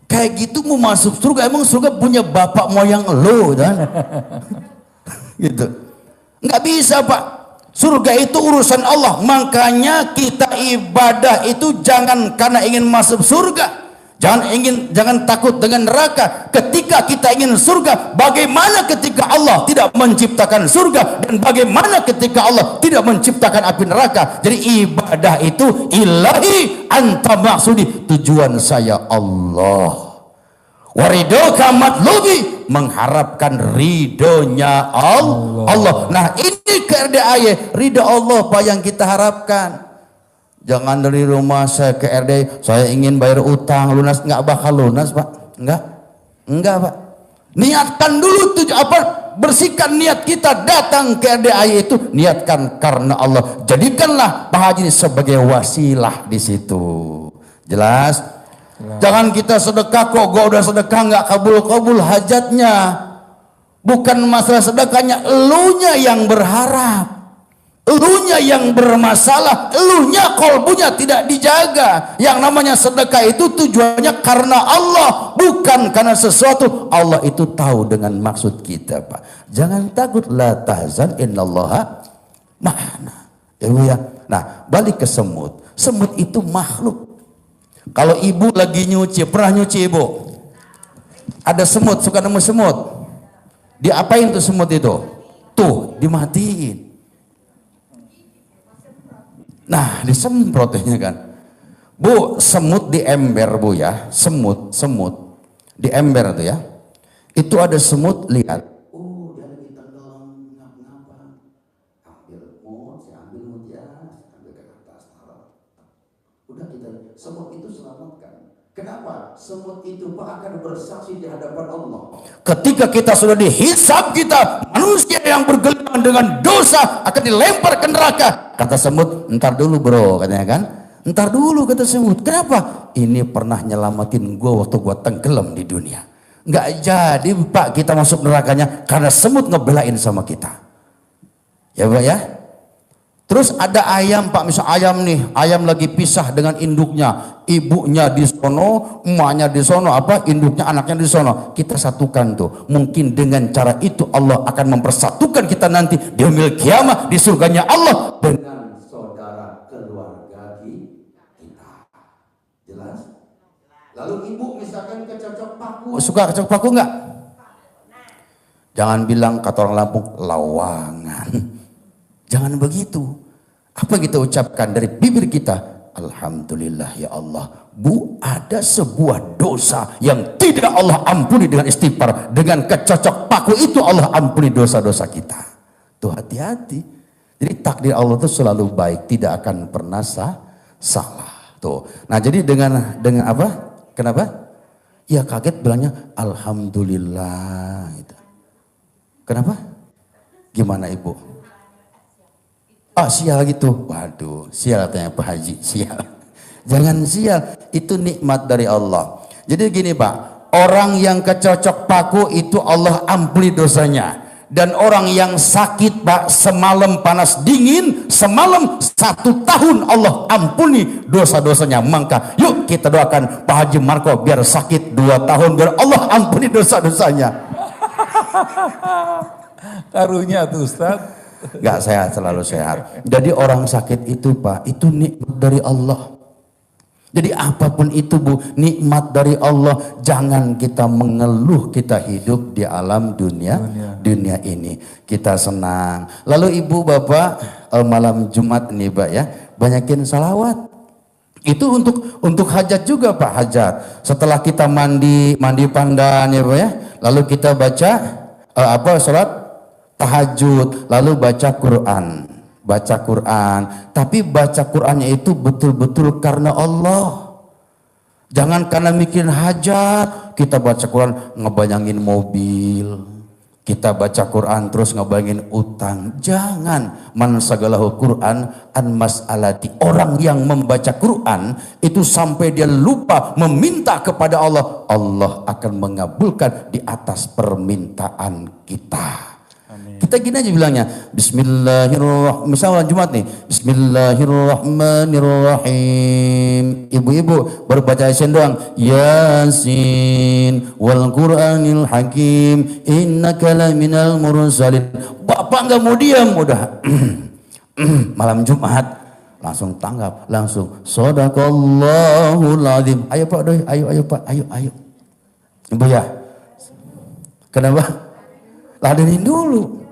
Kayak gitu mau masuk surga, emang surga punya bapak moyang lo kan? Gitu. Nggak bisa Pak. Surga itu urusan Allah. Makanya kita ibadah itu jangan karena ingin masuk surga. Jangan takut dengan neraka. Ketika kita ingin surga, bagaimana ketika Allah tidak menciptakan surga, dan bagaimana ketika Allah tidak menciptakan api neraka? Jadi ibadah itu ilahi anta maksudi, tujuan saya Allah. Waridoka matlubi, mengharapkan ridhonya Allah. Nah ini KRDAY, ridho Allah Pak yang kita harapkan. Jangan dari rumah saya ke RD, saya ingin bayar utang lunas, nggak bakal lunas Pak, enggak Pak. Niatkan dulu bersihkan niat kita datang ke RDAY itu, niatkan karena Allah. Jadikanlah Pak Haji sebagai wasilah di situ. Jelas? Jangan kita sedekah kok, gua udah sedekah nggak kabul hajatnya. Bukan masalah sedekahnya, elunya yang berharap. Elunya yang bermasalah, elunya kolbunya tidak dijaga. Yang namanya sedekah itu tujuannya karena Allah, bukan karena sesuatu. Allah itu tahu dengan maksud kita, Pak. Jangan takut, la tahzan innallaha ma'ana. Ya, Bu ya. Nah, balik ke semut. Semut itu makhluk. Kalau ibu lagi nyuci, pernah nyuci ibu? Ada semut, suka nemu semut. Diapain tuh semut itu? Tuh, dimatiin. Nah, disemprotnya kan. Bu, semut di ember, Bu ya. Semut di ember tuh ya. Itu ada semut, lihat. Oh, dia lagi tenggelam, ngapa-ngapa. Saya ambil mut ya, ambil ke atas, taruh. Udah kita, semut itu selamatkan. Kenapa? Semut itu Pak akan bersaksi di hadapan Allah. Ketika kita sudah dihisab, kita manusia yang bergelimang dengan dosa akan dilempar ke neraka. Kata semut, ntar dulu bro, katanya kan. Ntar dulu kata semut. Kenapa? Ini pernah nyelamatin gua waktu gua tenggelam di dunia. Nggak jadi Pak kita masuk nerakanya karena semut ngebelain sama kita. Ya Pak ya. Terus ada ayam Pak, misal ayam nih, ayam lagi pisah dengan induknya, ibunya di sono, emaknya di sono, induknya anaknya di sono. Kita satukan tuh. Mungkin dengan cara itu Allah akan mempersatukan kita nanti di yaumil kiamah di surganya Allah dengan saudara keluarga kita. Jelas? Lalu ibu misalkan kecocok paku, suka kecocok paku enggak? Jangan bilang kata orang Lampung lawangan. Jangan begitu. Apa kita ucapkan dari bibir kita? Alhamdulillah ya Allah. Bu, ada sebuah dosa yang tidak Allah ampuni dengan istighfar. Dengan kecocok paku itu Allah ampuni dosa-dosa kita. Tuh hati-hati. Jadi takdir Allah itu selalu baik, tidak akan pernah salah. Tuh. Nah, jadi dengan apa? Kenapa? Ya kaget bilangnya alhamdulillah gitu. Kenapa? Gimana Ibu? Ah sial gitu, waduh sial katanya Pak Haji, sial. Jangan sial, itu nikmat dari Allah. Jadi gini Pak, orang yang kecocok paku itu Allah ampuni dosanya. Dan orang yang sakit Pak, semalam panas dingin, semalam 1 tahun Allah ampuni dosa-dosanya. Maka yuk kita doakan Pak Haji Marco biar sakit 2 tahun, biar Allah ampuni dosa-dosanya. Karunya tuh Ustaz. Enggak, sehat, selalu sehat. Jadi orang sakit itu Pak, itu nikmat dari Allah. Jadi apapun itu Bu, nikmat dari Allah. Jangan kita mengeluh kita hidup di alam dunia ini. Kita senang. Lalu ibu bapak malam Jumat nih Pak ya, banyakin salawat. Itu untuk hajat juga Pak, hajat. Setelah kita mandi pandan ya Pak ya, lalu kita baca salat tahajud, lalu baca Quran, tapi baca Qurannya itu betul-betul karena Allah. Jangan karena mikirin hajat, kita baca Quran ngebayangin mobil, kita baca Quran terus ngebayangin utang. Jangan. Man sagalahu Quran an mas'alati. Orang yang membaca Quran itu sampai dia lupa meminta kepada Allah, Allah akan mengabulkan di atas permintaan kita. Kita gini aja bilangnya, Bismillahirrahmanirrahim. Misalnya Jumat nih, Bismillahirrahmanirrahim. Ibu-ibu baru baca Yasin doang. Yasin wal Qur'anil Hakim innaka laminal mursalin. Bapak nggak mau diam, udah malam Jumat langsung tanggap, langsung Shadaqallahul Azim. Ayo Pak doi, ayo Pak, ayo. Ibu ya. Kenapa? Ladenin dulu.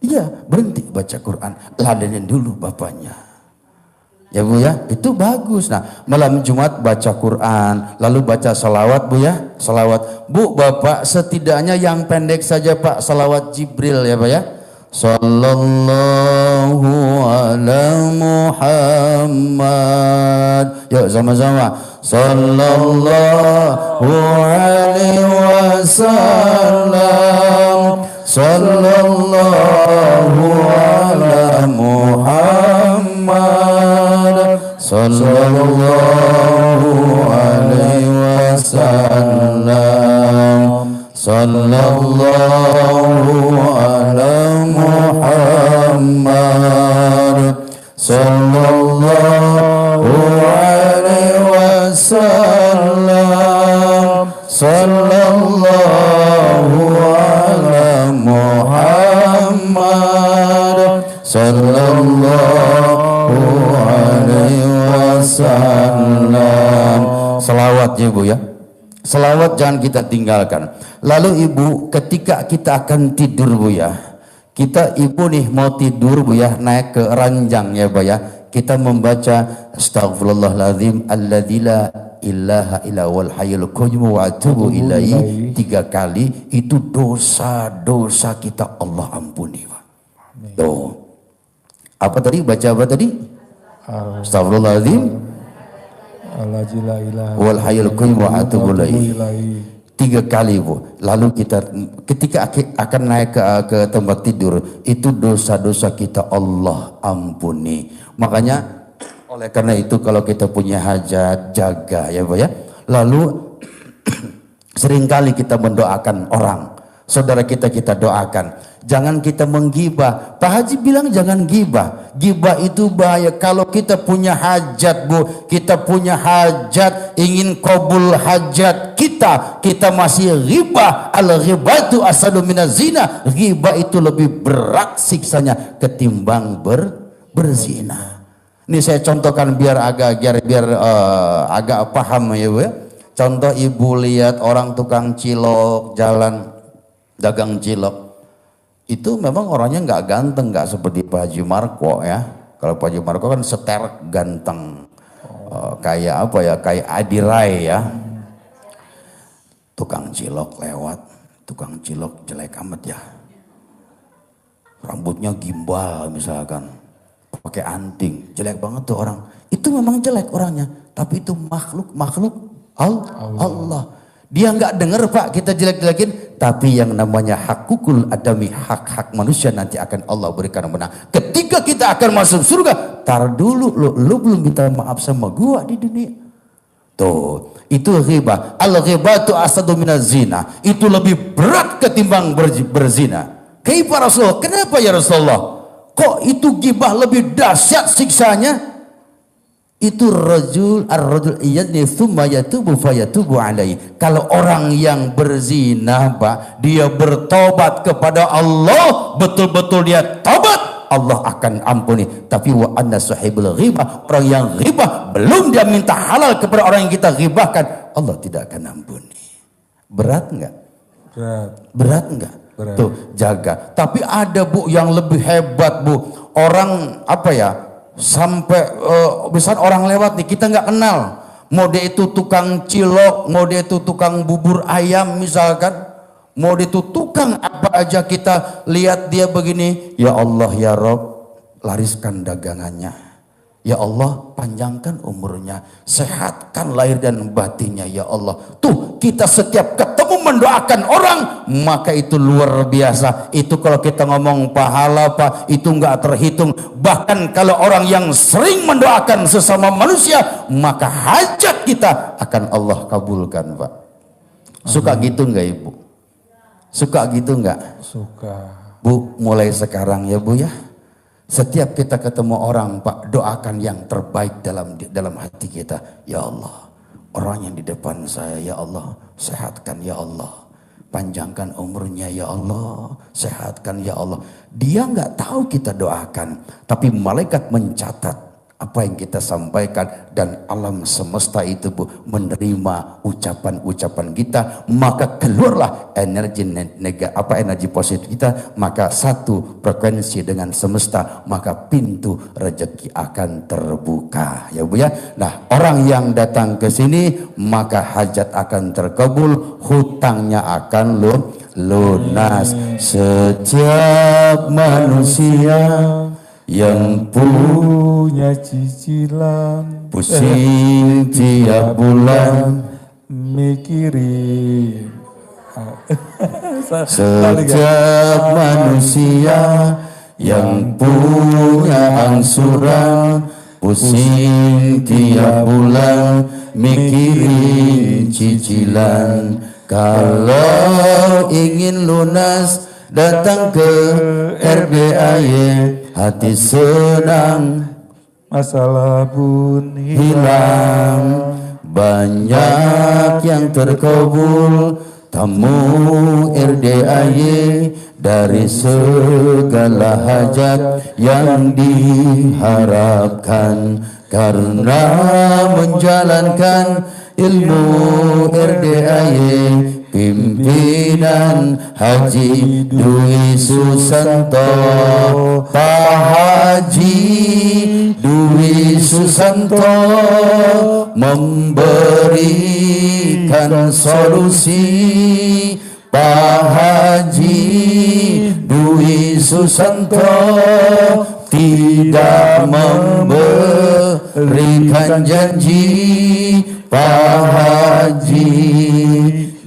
Iya, berhenti baca Quran, ladenin dulu bapaknya. Ya Bu ya, itu bagus. Nah, malam Jumat baca Quran, lalu baca salawat Bu ya, salawat. Bu, Bapak setidaknya yang pendek saja Pak, salawat Jibril ya Pak ya. Sallallahu ala Muhammad. Yuk sama-sama. Sallallahu alaihi wasallam. Sallallahu ala Muhammad. Sallallahu alaihi wasallam. Sallallahu ala Muhammad. sallallahu alaihi wasallam, sallallahu ala Muhammad, sallallahu alaihi wasallam. Selawat ya Bu ya. Selawat jangan kita tinggalkan. Lalu Ibu, ketika kita akan tidur Bu ya, kita Ibu nih mau tidur Bu ya, naik ke ranjang ya Bu ya, kita membaca Astaghfirullahaladzim alladzi la ilaha illa wal hayyul qayyum wa atubu ilaihi 3 kali. Itu dosa-dosa kita Allah ampuni Pak. Tuh. Apa tadi? Baca apa tadi? Astaghfirullahaladzim wal hayyul qayyum wa atubu ilaihi 3 kali Bu. Lalu kita ketika akan naik ke tempat tidur, itu dosa-dosa kita Allah ampuni. Makanya oleh karena itu kalau kita punya hajat, jaga ya Bu ya. Lalu seringkali kita mendoakan orang, saudara kita doakan. Jangan kita menggibah. Pak Haji bilang jangan gibah. Gibah itu bahaya. Kalau kita punya hajat Bu, kita punya hajat, ingin kabul hajat kita masih ghibah. Al-ghibatu asadu minaz zina. Ghibah itu lebih berat siksanya ketimbang berzina. Ini saya contohkan biar agak paham ya Bu ya. Contoh Ibu lihat orang tukang cilok jalan, dagang cilok. Itu memang orangnya nggak ganteng, nggak seperti Pak Haji Marko ya. Kalau Pak Haji Marko kan seter ganteng, kayak apa ya, kayak Adirai ya. Tukang cilok lewat, tukang cilok jelek amat ya. Rambutnya gimbal misalkan, pakai anting, jelek banget tuh orang. Itu memang jelek orangnya, tapi itu makhluk Allah. Dia nggak dengar Pak kita jelek-jelekin, tapi yang namanya hakukul adami, hak-hak manusia nanti akan Allah berikan menang. Ketika kita akan masuk surga, tar dulu lu belum minta maaf sama gua di dunia. Tuh, itu ghibah. Al-ghibatu asadu minaz zina. Itu lebih berat ketimbang berzina. Kaifa Rasulullah? Kenapa ya Rasulullah? Kok itu ghibah lebih dahsyat siksanya? Itu ar-rajul iyadni thumma yatubu fayatubu alaihi. Kalau orang yang berzina Pak, dia bertobat kepada Allah, betul-betul dia tobat, Allah akan ampuni. Tapi wa anna sahibul ghibah, orang yang ghibah belum dia minta halal kepada orang yang kita ghibahkan, Allah tidak akan ampuni. Berat enggak? Berat enggak? Berat. Tuh, jaga. Tapi ada Bu yang lebih hebat Bu. Orang apa ya? Sampai misalnya orang lewat nih kita nggak kenal, mau dia itu tukang cilok, mau dia itu tukang bubur ayam misalkan, mau dia itu tukang apa aja, kita lihat dia begini, ya Allah ya Rob, lariskan dagangannya, ya Allah panjangkan umurnya, sehatkan lahir dan batinnya ya Allah. Tuh kita setiap ketemu mendoakan orang, maka itu luar biasa. Itu kalau kita ngomong pahala Pak, itu nggak terhitung. Bahkan kalau orang yang sering mendoakan sesama manusia, maka hajat kita akan Allah kabulkan Pak. Suka gitu nggak Ibu? Suka gitu nggak? Suka. Bu, mulai sekarang ya Bu ya. Setiap kita ketemu orang Pak, doakan yang terbaik dalam hati kita. Ya Allah, orang yang di depan saya ya Allah, sehatkan ya Allah. Panjangkan umurnya ya Allah, sehatkan ya Allah. Dia nggak tahu kita doakan, tapi malaikat mencatat apa yang kita sampaikan, dan alam semesta itu Bu menerima ucapan-ucapan kita, maka keluarlah energi energi positif kita, maka satu frekuensi dengan semesta, maka pintu rezeki akan terbuka ya Bu ya. Nah, orang yang datang ke sini maka hajat akan terkabul, hutangnya akan lunas. Setiap manusia yang Punya cicilan, pusing tiap bulan, mikirin. setiap manusia yang punya angsuran, pusing tiap bulan, mikirin cicilan. Kalau ingin lunas, datang ke RBAY, hati senang masalah pun hilang, banyak yang terkabul, tamu RDAY dari segala hajat yang diharapkan karena menjalankan ilmu RDAY. Pimpinan Haji Dwi Susanto, Pak Haji Dwi Susanto memberikan solusi. Pak Haji Dwi Susanto tidak memberikan janji. Pak Haji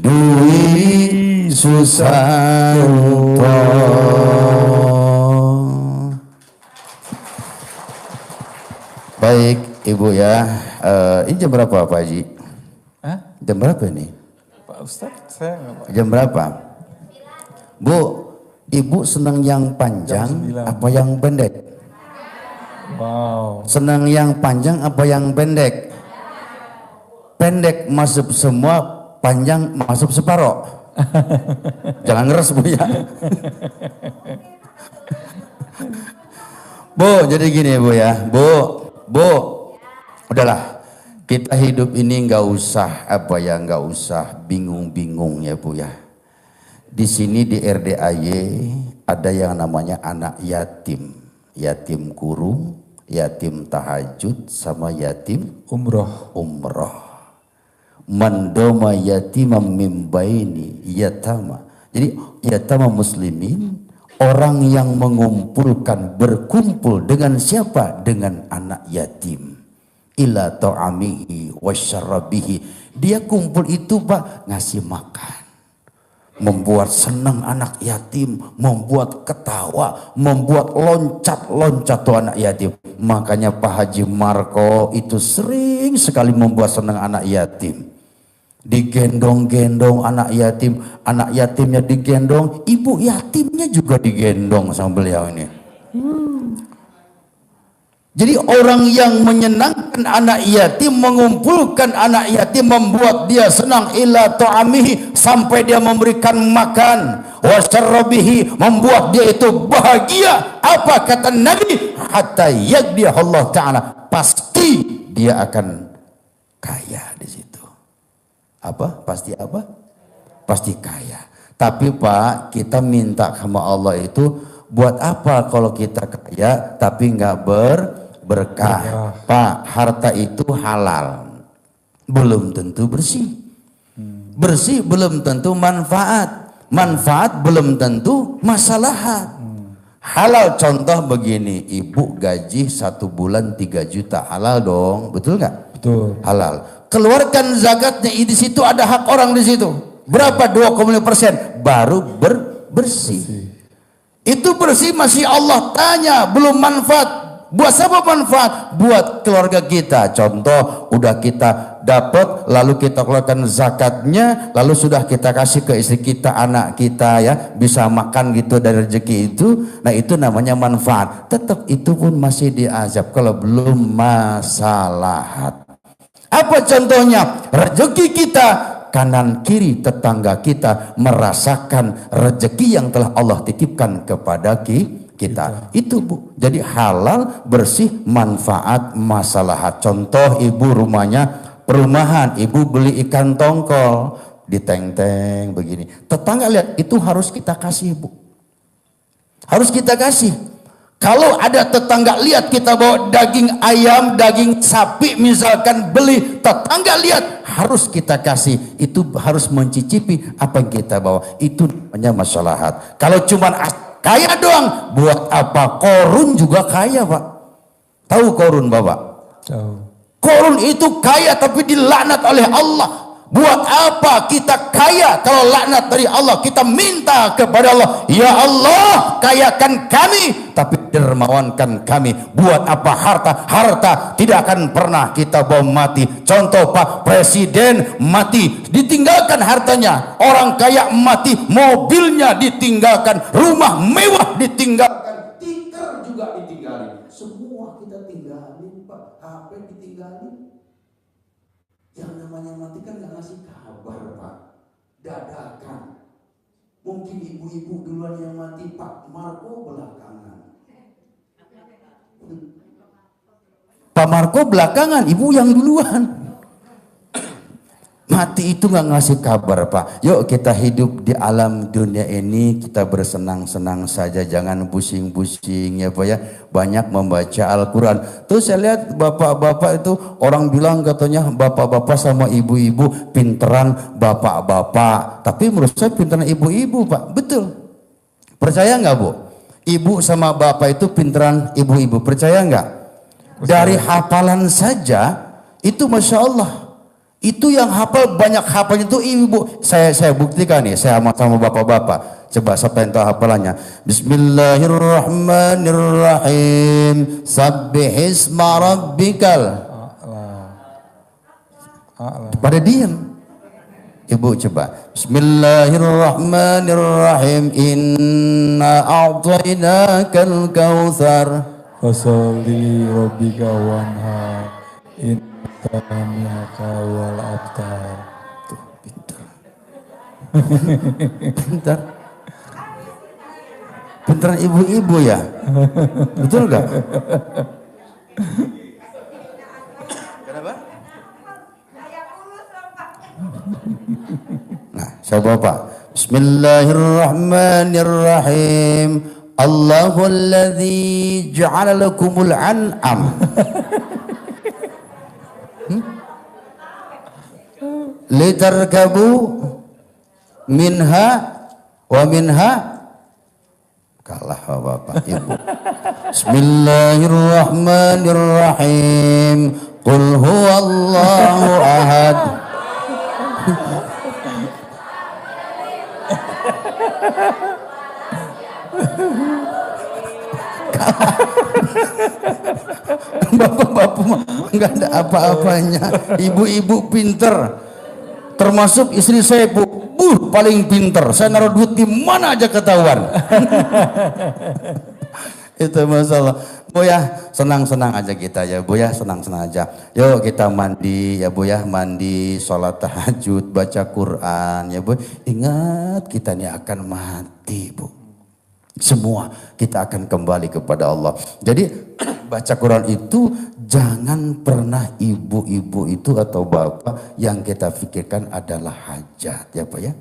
Dwi Susanto. Baik Ibu ya, ini jam berapa Pak Haji? Hah? Jam berapa ini? Pak Ustadz, saya nggak Pak. Jam berapa? Bu, Ibu senang yang panjang Jam 9. apa yang pendek? Wow. Senang yang panjang apa yang pendek? Pendek masuk semua, panjang masuk separoh. Jangan ngeres Bu ya. Bu, jadi gini Bu ya. Bu, udahlah. Kita hidup ini nggak usah nggak usah bingung-bingung ya Bu ya. Di sini di RDAY ada yang namanya anak yatim, yatim kurung, yatim tahajud, sama yatim umroh. Mandoma yatimam mimbaini yatama. Jadi yatama muslimin, orang yang berkumpul dengan siapa? Dengan anak yatim. Ila ta'amihi wasyarabihi. Dia kumpul itu Pak, ngasih makan, membuat senang anak yatim, membuat ketawa, membuat loncat-loncat tuh anak yatim. Makanya Pak Haji Marko itu sering sekali membuat senang anak yatim. Digendong-gendong anak yatimnya digendong, ibu yatimnya juga digendong sama beliau ini. Jadi orang yang menyenangkan anak yatim, mengumpulkan anak yatim, membuat dia senang, ila ta'amihi, sampai dia memberikan makan, wasyarabihi, membuat dia itu bahagia. Apa kata Nabi? Hatta yagdi Allah Ta'ala, pasti dia akan kaya di situ. Apa? Pasti apa? Pasti kaya. Tapi Pak, kita minta sama Allah itu, buat apa kalau kita kaya tapi nggak berkah? Pak, harta itu halal, belum tentu bersih. Bersih belum tentu manfaat. Manfaat belum tentu maslahat. Halal contoh begini, ibu gaji 1 bulan 3 juta, halal dong, betul nggak? Betul. Halal. Keluarkan zakatnya, di situ ada hak orang di situ. Berapa? 2,5%, baru bersih. Itu bersih masih Allah tanya, belum manfaat. Buat siapa manfaat? Buat keluarga kita. Contoh, udah kita dapat, lalu kita keluarkan zakatnya, lalu sudah kita kasih ke istri kita, anak kita ya, bisa makan gitu dari rezeki itu. Nah itu namanya manfaat. Tetap itu pun masih diazab kalau belum maslahat. Apa contohnya? Rezeki kita, kanan kiri tetangga kita merasakan rezeki yang telah Allah titipkan kepada kita. Itu Bu. Jadi halal, bersih, manfaat, maslahat. Contoh ibu rumahnya perumahan, ibu beli ikan tongkol, diteng-teng begini. Tetangga lihat, itu harus kita kasih Bu. Harus kita kasih. Kalau ada tetangga lihat kita bawa daging ayam, daging sapi misalkan beli, tetangga lihat, harus kita kasih. Itu harus mencicipi apa yang kita bawa. Itu namanya maslahat. Kalau cuma kaya doang, buat apa? Korun juga kaya Pak. Tahu Korun Bapak? Tahu. Korun itu kaya tapi dilaknat oleh Allah. Buat apa kita kaya kalau laknat dari Allah? Kita minta kepada Allah, ya Allah kayakan kami, tapi dermawankan kami. Buat apa harta? Harta tidak akan pernah kita bawa mati. Contoh Pak Presiden mati, ditinggalkan hartanya. Orang kaya mati, mobilnya ditinggalkan, rumah mewah ditinggalkan, tikar juga ditinggalin, semua kita tinggalin. Pak, HP ditinggalin. Yang namanya mati kan gak ngasih kabar Pak, dadakan. Mungkin ibu-ibu duluan yang mati, Pak Marco belakangan. Pak Marco belakangan, ibu yang duluan. Mati itu nggak ngasih kabar Pak. Yuk kita hidup di alam dunia ini, kita bersenang-senang saja, jangan pusing-pusing ya Pak ya. Banyak membaca Al-Quran. Terus saya lihat bapak-bapak itu, orang bilang katanya bapak-bapak sama ibu-ibu pinteran bapak-bapak. Tapi menurut saya pinteran ibu-ibu Pak. Betul. Percaya nggak Bu? Ibu sama bapak itu pinteran ibu-ibu. Percaya nggak? Dari hafalan saja itu Masya Allah. Itu yang hafal, banyak hafalnya itu ibu. Saya buktikan nih, saya sama bapak-bapak. Coba siapa yang tahu hafalannya? Bismillahirrahmanirrahim. Sabbihisma rabbikal. Pada diam. Ibu coba. Bismillahirrahmanirrahim. Inna a'tainakal kautsar. Fasalli rabbika wanhar. Inna wal abtar. Tuh, pintar. Pintar. Pintaran ibu-ibu ya. Betul enggak? Kenapa? Nah, saya bapak. Bismillahirrahmanirrahim. Allahul ladzi ja'ala lakumul an'am. Litarkabu minha wa minha, kalah bapak ibu. Bismillahirrahmanirrahim. Qul huwallahu ahad. Bapak-bapak nggak ada apa-apanya. Ibu-ibu pinter, termasuk istri saya Bu, paling pinter. Saya naruh duit di mana aja ketahuan. Itu masalah. Bu ya, senang-senang aja kita ya Bu ya, senang-senang aja. Yuk kita mandi ya Bu ya, mandi, sholat tahajud, baca Quran ya Bu. Ingat kita ini akan mati Bu. Semua kita akan kembali kepada Allah. Jadi baca Quran itu jangan pernah ibu-ibu itu atau bapak yang kita pikirkan adalah hajat ya Pak ya.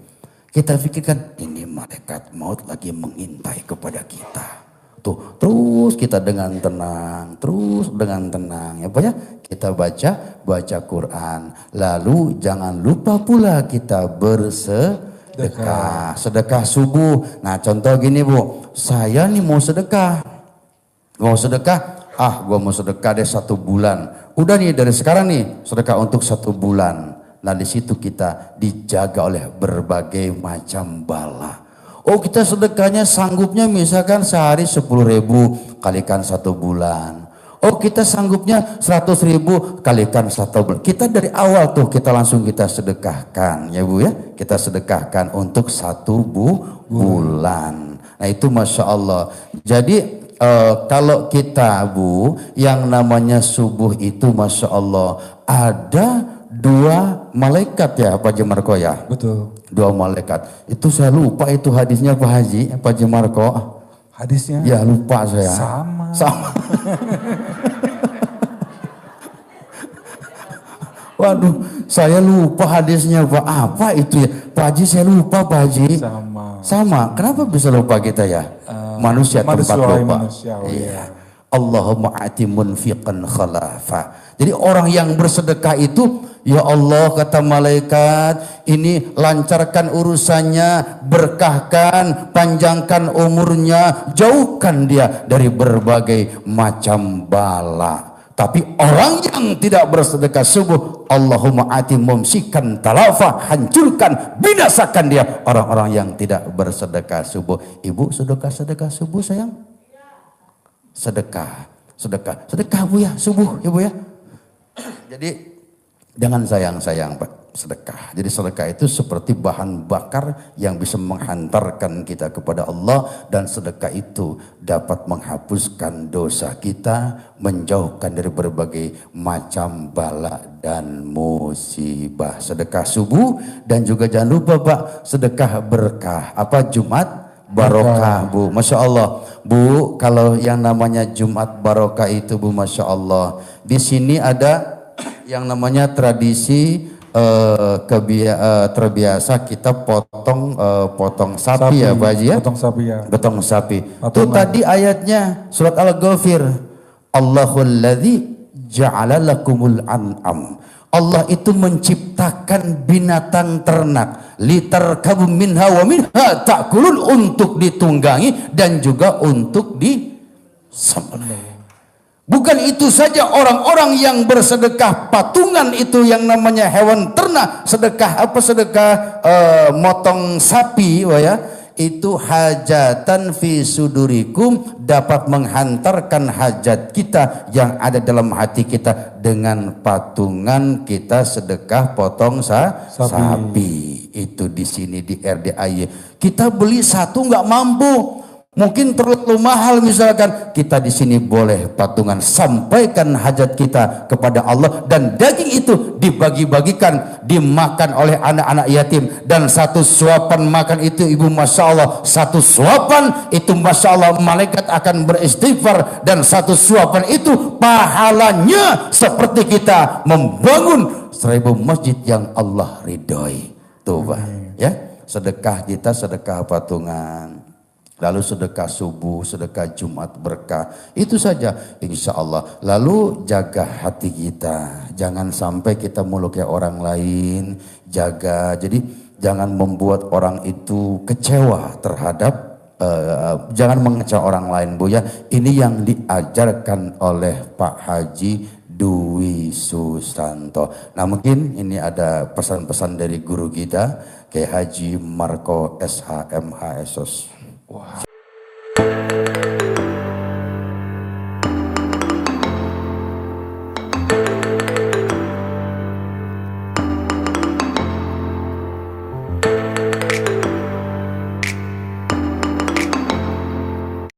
Kita pikirkan ini malaikat maut lagi mengintai kepada kita. Tuh, terus kita dengan tenang, terus dengan tenang ya Pak ya. Kita baca Quran. Lalu jangan lupa pula kita sedekah subuh. Nah contoh gini Bu, saya nih mau sedekah, gue mau sedekah deh 1 bulan. Udah nih dari sekarang nih sedekah untuk 1 bulan. Nah di situ kita dijaga oleh berbagai macam bala. Oh kita sedekahnya sanggupnya misalkan sehari 10.000 kalikan 1 bulan. Oh kita sanggupnya 100.000 kalikan 1 bulan. Kita dari awal tuh kita langsung kita sedekahkan ya Bu ya. Kita sedekahkan untuk 1 bulan. Nah itu Masya Allah. Jadi kalau kita Bu yang namanya subuh itu Masya Allah ada 2 malaikat ya Pak Haji Marko ya. Betul. 2 malaikat. Itu saya lupa itu hadisnya Pak Haji, Pak Haji Marko. Hadisnya? Ya lupa saya. Sama. Waduh, saya lupa hadisnya Pak. Apa itu ya? Pak Haji saya lupa Pak Haji. Sama. Kenapa bisa lupa kita ya? Manusia tempat lupa. Iya. Allahumma ati munfiqan khalafa. Jadi orang yang bersedekah itu, ya Allah kata malaikat, ini lancarkan urusannya, berkahkan, panjangkan umurnya, jauhkan dia dari berbagai macam bala. Tapi orang yang tidak bersedekah subuh, Allahumma ati mumsikan talafa, hancurkan, binasakan dia orang-orang yang tidak bersedekah subuh. Ibu sedekah subuh sayang? Sedekah Bu ya subuh ya Bu ya. Jadi jangan sayang-sayang Pak. sedekah. Jadi sedekah itu seperti bahan bakar yang bisa menghantarkan kita kepada Allah, dan sedekah itu dapat menghapuskan dosa kita, menjauhkan dari berbagai macam bala dan musibah. Sedekah subuh, dan juga jangan lupa Pak, sedekah berkah. Apa? Jumat barokah, Bu. Masya Allah, Bu, kalau yang namanya Jumat barokah itu, Bu, Masya Allah, di sini ada yang namanya tradisi terbiasa kita potong sapi, ya Pak Haji ya. Potong sapi ya. Potong sapi. Itu Potongan. tadi ayatnya surat Al-Ghafir. Allahul ladzi ja'ala lakumul an'am. Allah itu menciptakan binatang ternak, litarkabu minha wa minha ta'kulun, untuk ditunggangi dan juga untuk disembelih. Bukan itu saja, orang-orang yang bersedekah patungan itu yang namanya hewan ternak, sedekah apa? Sedekah motong sapi, ya, itu hajatan fi sudurikum, dapat menghantarkan hajat kita yang ada dalam hati kita dengan patungan kita sedekah potong sapi. Itu di sini di RDAY. Kita beli satu nggak mampu, mungkin terlalu mahal, misalkan kita di sini boleh patungan, sampaikan hajat kita kepada Allah, dan daging itu dibagi-bagikan, dimakan oleh anak-anak yatim, dan satu suapan makan itu, Ibu, Masya Allah, satu suapan itu Masya Allah malaikat akan beristighfar, dan satu suapan itu pahalanya seperti kita membangun 1000 masjid yang Allah ridhoi. Tuh Pak, ya, sedekah kita sedekah patungan, lalu sedekah subuh, sedekah Jumat berkah, itu saja insya Allah. Lalu jaga hati kita, jangan sampai kita muluknya orang lain, jaga. Jadi jangan membuat orang itu kecewa terhadap, jangan mengecewa orang lain, Bu, ya. Ini yang diajarkan oleh Pak Haji Dwi Susanto. Nah, mungkin ini ada pesan-pesan dari guru kita, Kiai Haji Marko SH MH Esos. Wow.